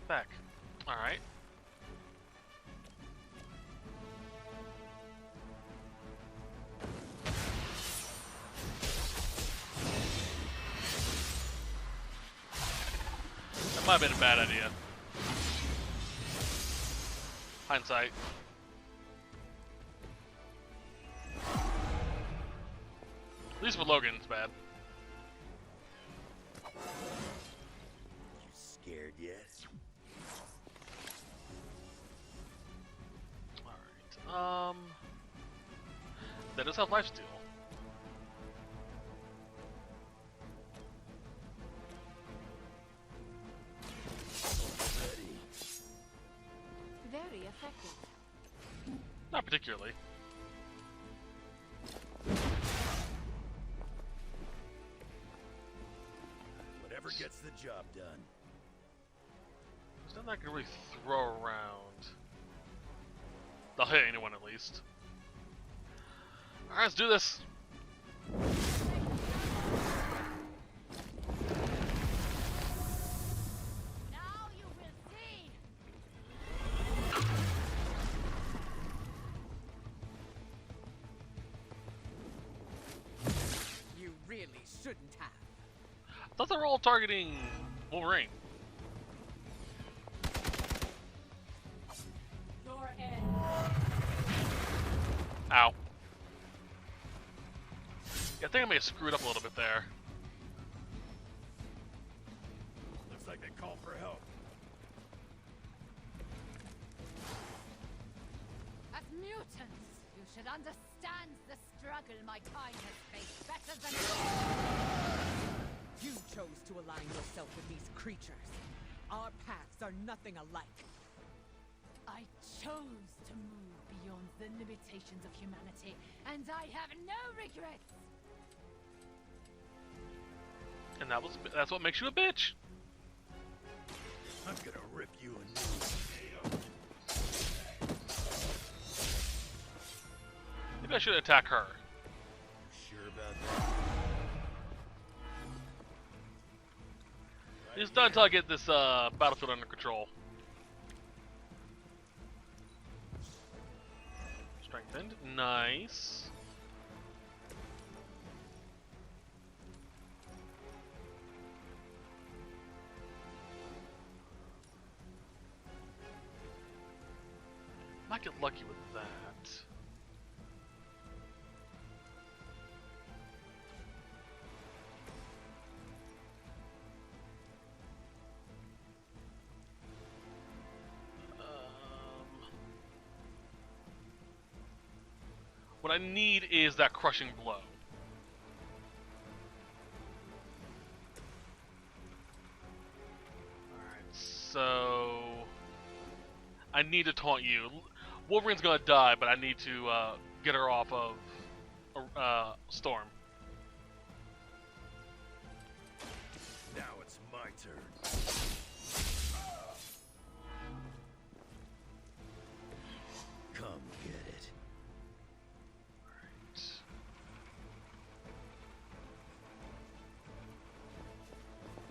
A: Back. Alright. That might have been a bad idea. Hindsight. At least for Logan, it's bad.
K: You scared yet?
A: Alright, that does have lifesteal.
D: Very effective.
A: Not particularly.
K: Whatever gets the job done.
A: There's nothing I can really throw around. They'll hit anyone at least. Alright, let's do this.
L: Now you will see.
J: You really shouldn't have.
A: I thought they were all targeting Wolverine.
L: Your end.
A: Ow. Yeah, I think I may have screwed up a little bit there.
K: Looks like they called for help.
L: As mutants, you should understand the struggle my kind has faced better than
J: You chose to align yourself with these creatures. Our paths are nothing alike.
L: I chose to move beyond the limitations of humanity, and I have no regrets.
A: And that's what makes you a bitch.
K: I'm gonna rip you a new one.
A: Maybe I should attack her.
K: Sure about that?
A: It's not until I get this battlefield under control. Strengthened. Nice. Might get lucky with that. What I need is that crushing blow. Alright, so I need to taunt you. Wolverine's gonna die, but I need to get her off of Storm.
K: Now it's my turn. Come get it.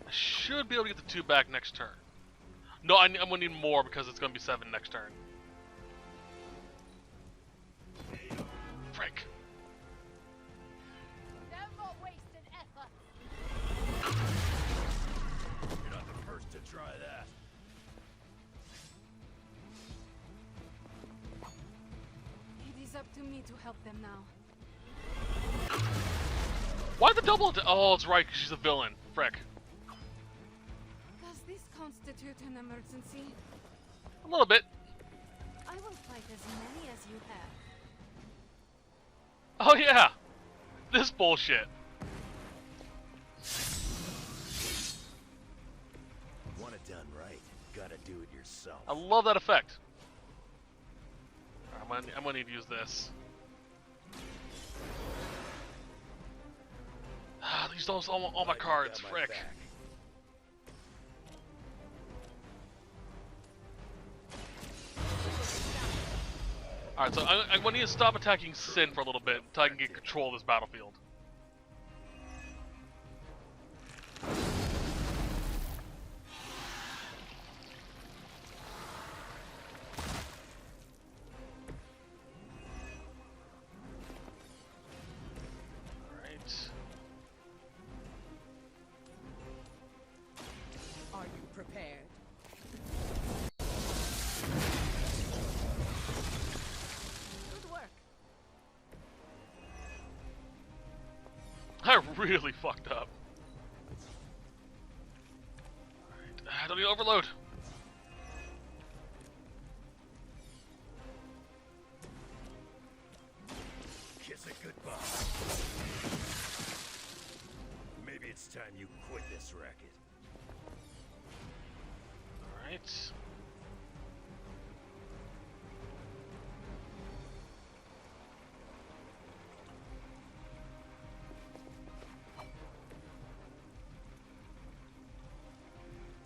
A: I should be able to get the 2 back next turn. No, I'm gonna need more because it's gonna be 7 next turn. Frick.
L: No more wasted effort.
K: You're not the first to try that.
L: It is up to me to help them now.
A: Why the double? Oh, it's right, because she's a villain. Frick.
L: Does this constitute an emergency?
A: A little bit.
L: I will fight as many as you have.
A: Oh yeah. This bullshit.
K: Want it done right, gotta do it yourself.
A: I love that effect. I'm gonna need to use this. I used all my cards. Frick. Alright, so I'm going to need to stop attacking Sin for a little bit until I can get control of this battlefield. are really fucked up. Alright, I don't need to overload.
K: Kiss it goodbye. Maybe it's time you quit this racket.
A: Alright.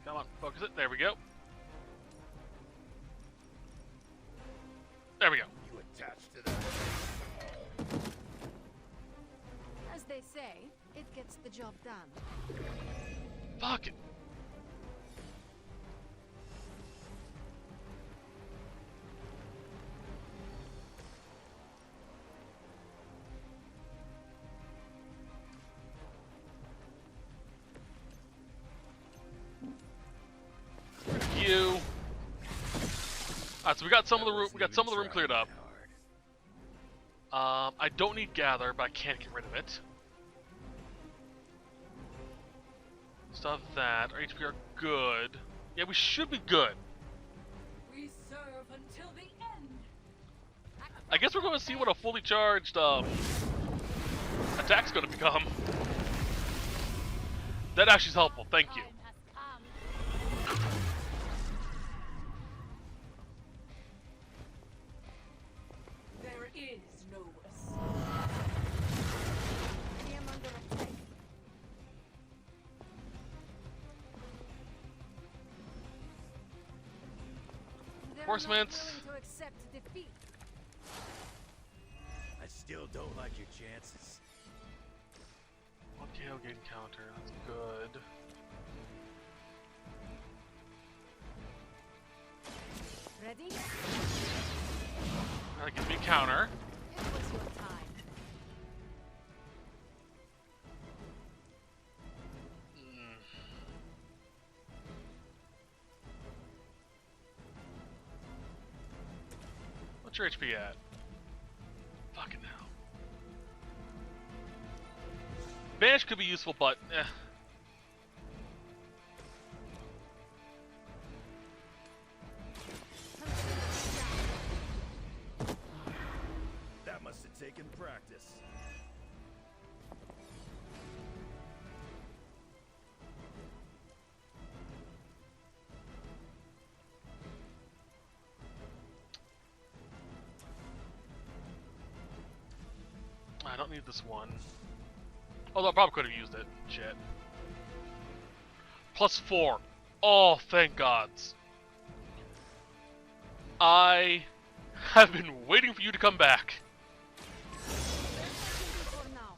A: Come on, focus it. There we go. There we go.
K: You attached to that?
L: As they say, it gets the job done.
A: Fuck it. You. Alright, so we got some of the room. We got some of the room cleared up. I don't need gather, but I can't get rid of it. Stuff that. Our HP are good. Yeah, we should be good.
L: We serve until the end.
A: I guess we're going to see what a fully charged attack's going to become. That actually is helpful. Thank you.
L: There is no escape.
D: I am under attack.
A: Reinforcements.
L: They're not willing to accept defeat.
K: I still don't like your chances.
A: One KO gain counter. That's good.
L: Ready?
A: That gives me a counter.
L: It was your time.
A: What's your HP at? Fucking hell. Vanish could be useful, but eh.
K: That must have taken practice.
A: I don't need this one. Although I probably could have used it. Shit. +4. Oh, thank gods. I have been waiting for you to come back.
L: For now.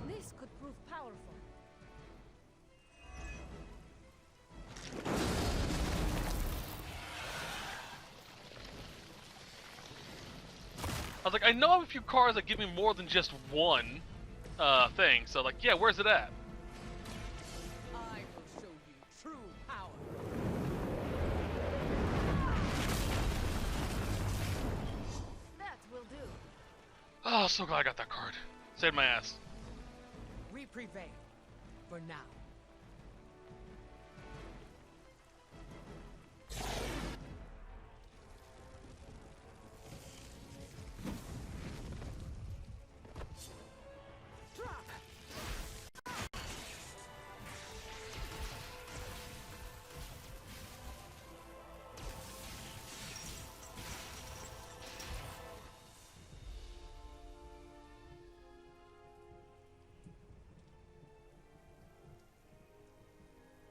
L: This could prove powerful.
A: I was like, I know of a few cards that give me more than just one thing. So like, yeah, where's it at?
J: I will show you true power.
L: That will do.
A: Oh, so glad I got that card. Saved my ass.
J: We prevail. For now.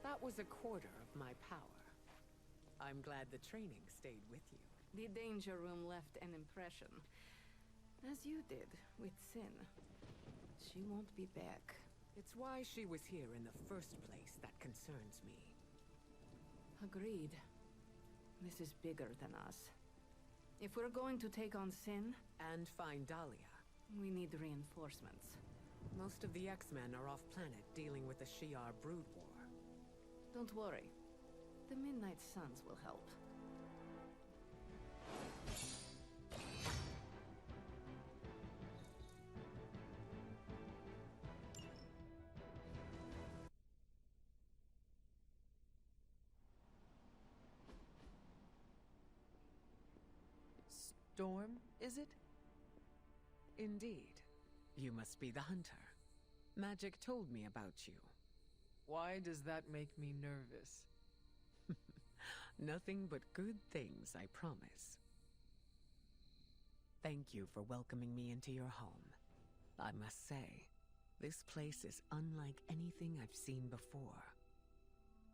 J: That was a quarter of my power. I'm glad the training stayed with you.
L: The danger room left an impression. As you did with Sin. She won't be back.
J: It's why she was here in the first place that concerns me.
L: Agreed. This is bigger than us. If we're going to take on Sin,
J: And find Dahlia.
L: we need reinforcements.
J: Most of the X-Men are off-planet dealing with the Shi'ar brood war.
L: Don't worry. The Midnight Suns will help.
B: Storm, is it?
J: Indeed. You must be the hunter. Magic told me about you.
B: Why does that make me nervous?
J: Nothing but good things, I promise. Thank you for welcoming me into your home. I must say, this place is unlike anything I've seen before.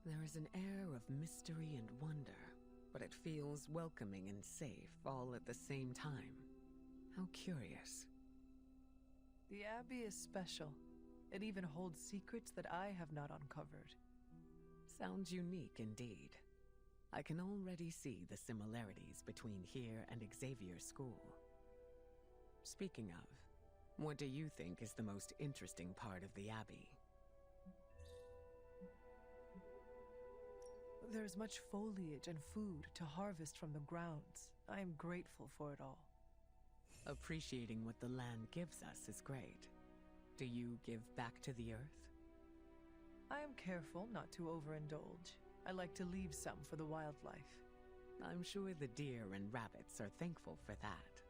J: There is an air of mystery and wonder, but it feels welcoming and safe all at the same time. How curious.
B: The Abbey is special. It even holds secrets that I have not uncovered.
J: Sounds unique indeed. I can already see the similarities between here and Xavier's school. Speaking of, what do you think is the most interesting part of the Abbey?
B: There's much foliage and food to harvest from the grounds. I am grateful for it all.
J: Appreciating what the land gives us is great. Do you give back to the earth?
B: I am careful not to overindulge. I like to leave some for the wildlife.
J: I'm sure the deer and rabbits are thankful for that.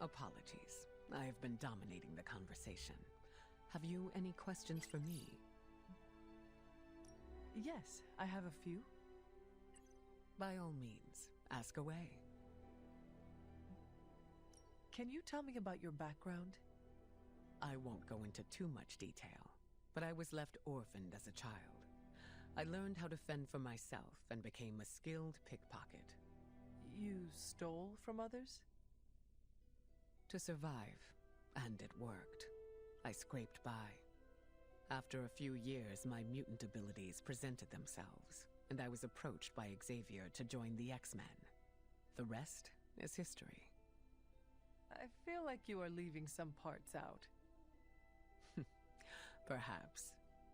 J: Apologies. I have been dominating the conversation. Have you any questions for me?
B: Yes, I have a few.
J: By all means, ask away.
B: Can you tell me about your background?
J: I won't go into too much detail, but I was left orphaned as a child. I learned how to fend for myself and became a skilled pickpocket.
B: You stole from others?
J: To survive, and it worked. I scraped by. After a few years, my mutant abilities presented themselves, and I was approached by Xavier to join the X-Men. The rest is history.
B: I feel like you are leaving some parts out.
J: Perhaps.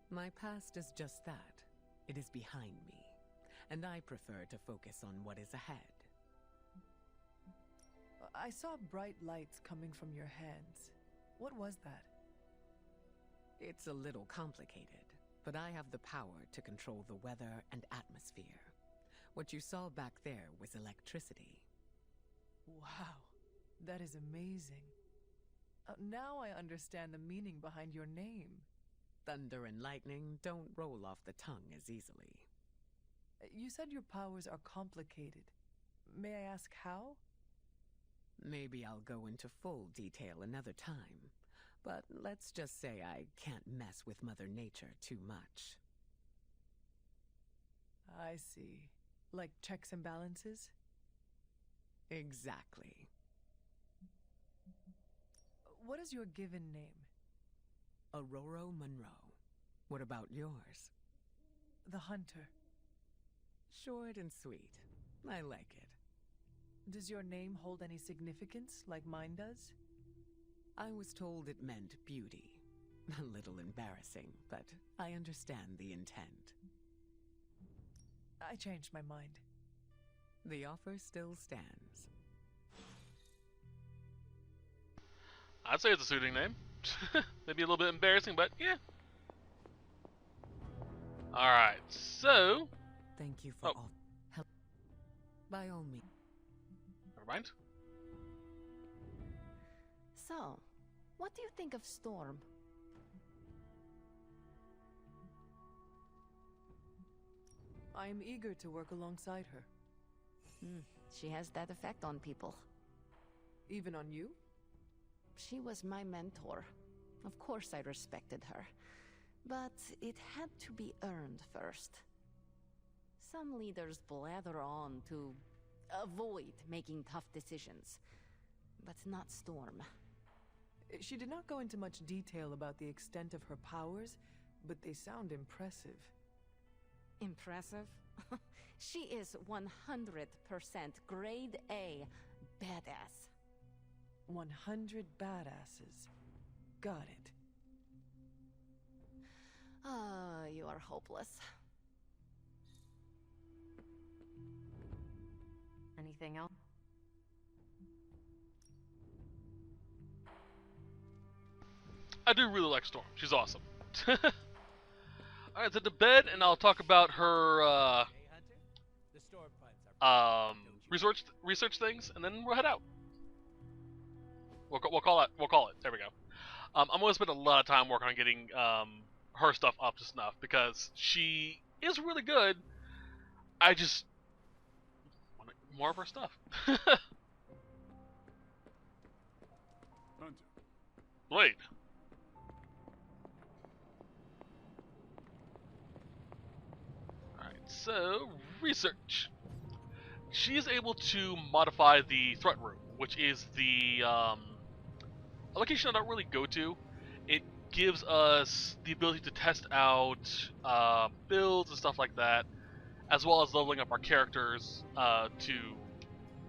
J: My past is just that. It is behind me, and I prefer to focus on what is ahead.
B: I saw bright lights coming from your hands. What was that?
J: It's a little complicated, but I have the power to control the weather and atmosphere. What you saw back there was electricity.
B: Wow, that is amazing. Now I understand the meaning behind your name.
J: Thunder and lightning don't roll off the tongue as easily.
B: You said your powers are complicated. May I ask how?
J: Maybe I'll go into full detail another time, but let's just say I can't mess with Mother Nature too much.
B: I see. Like checks and balances?
J: Exactly.
B: What is your given name?
J: Aurora Monroe. What about yours?
B: The Hunter.
J: Short and sweet. I like it.
B: Does your name hold any significance, like mine does?
J: I was told it meant beauty. A little embarrassing, but I understand the intent.
B: I changed my mind.
J: The offer still stands.
A: I'd say it's a suiting name. Maybe a little bit embarrassing, but yeah. Alright, so...
J: Thank you for all help. By all means.
A: Never mind.
M: So, what do you think of Storm?
B: I am eager to work alongside her.
M: She has that effect on people.
B: Even on you?
M: She was my mentor. Of course I respected her. But it had to be earned first. Some leaders blather on to avoid making tough decisions. But not Storm.
B: She did not go into much detail about the extent of her powers, but they sound impressive.
M: Impressive? She is 100% grade A badass.
B: 100 badasses. Got it.
M: Ah, you are hopeless. Anything else?
A: I do really like Storm. She's awesome. Alright, so to bed, and I'll talk about her research things, and then we'll head out. We'll call it. There we go. I'm going to spend a lot of time working on getting her stuff up to snuff because she is really good. I just want more of her stuff. Wait. Alright, so research. She is able to modify the threat room, which is the a location I don't really go to. It gives us the ability to test out builds and stuff like that, as well as leveling up our characters to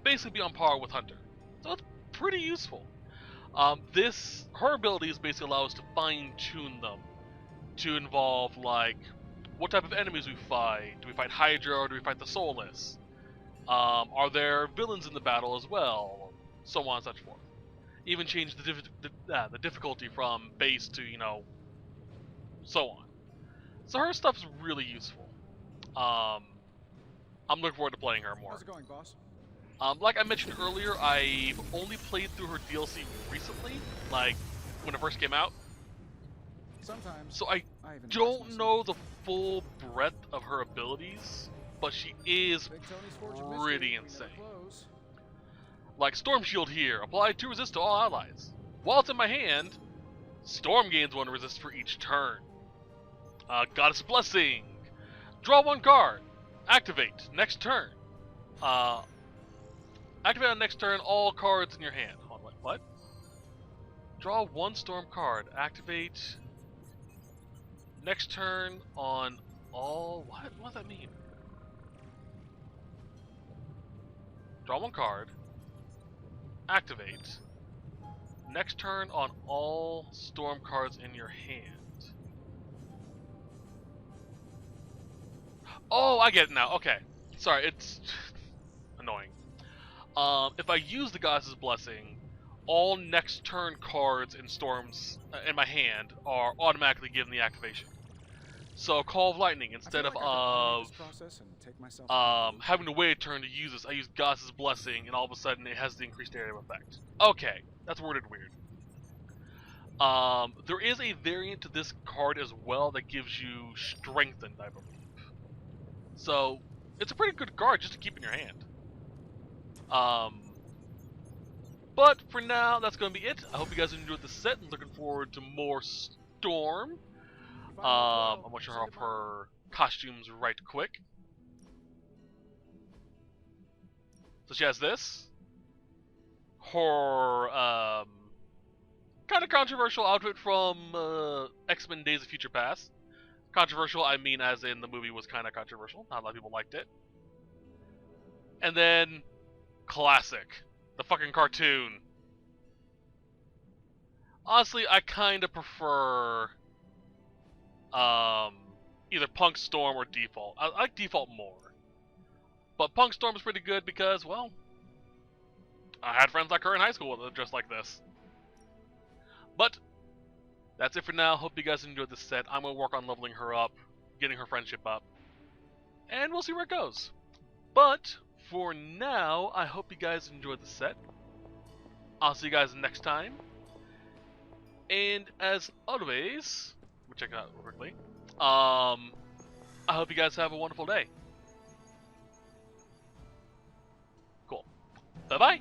A: basically be on par with Hunter. So it's pretty useful. Her abilities basically allow us to fine-tune them to involve, like, what type of enemies we fight. Do we fight Hydra or do we fight the Soulless? Are there villains in the battle as well? So on and such forth. Even change the difficulty from base to, so on. So her stuff's really useful. I'm looking forward to playing her more.
G: How's it going, boss?
A: Like I mentioned earlier, I've only played through her DLC recently, like when it first came out.
G: Sometimes.
A: So I don't know the full breadth of her abilities, but she is pretty insane. Like Storm Shield here, applied 2 resist to all allies. While it's in my hand, Storm gains 1 resist for each turn. Goddess Blessing, draw 1 card, activate next turn. Activate on next turn all cards in your hand. Hold on, what? Draw 1 Storm card. Activate next turn on all... What? What does that mean? Draw 1 card. Activate next turn on all Storm cards in your hand. Oh, I get it now. Okay. Sorry, it's annoying. If I use the Goddess's Blessing, all next turn cards in Storms in my hand are automatically given the activation. So Call of Lightning, instead of having to wait a turn to use this, I use Goddess's Blessing, and all of a sudden it has the increased area effect. Okay, that's worded weird. There is a variant to this card as well that gives you Strengthened, I believe. So it's a pretty good card just to keep in your hand. But for now, that's going to be it. I hope you guys enjoyed the set and looking forward to more Storm. I'm going to show her off her costumes right quick. So she has this. Her, kind of controversial outfit from, X-Men Days of Future Past. Controversial, I mean as in the movie was kind of controversial. Not a lot of people liked it. And then... classic. The fucking cartoon. Honestly, I kind of prefer either Punk Storm or Default. I like Default more. But Punk Storm is pretty good because, well, I had friends like her in high school that were dressed like this. But that's it for now. Hope you guys enjoyed this set. I'm going to work on leveling her up, getting her friendship up, and we'll see where it goes. But for now, I hope you guys enjoyed the set. I'll see you guys next time. And as always, we'll check it out real quickly. I hope you guys have a wonderful day. Cool. Bye-bye.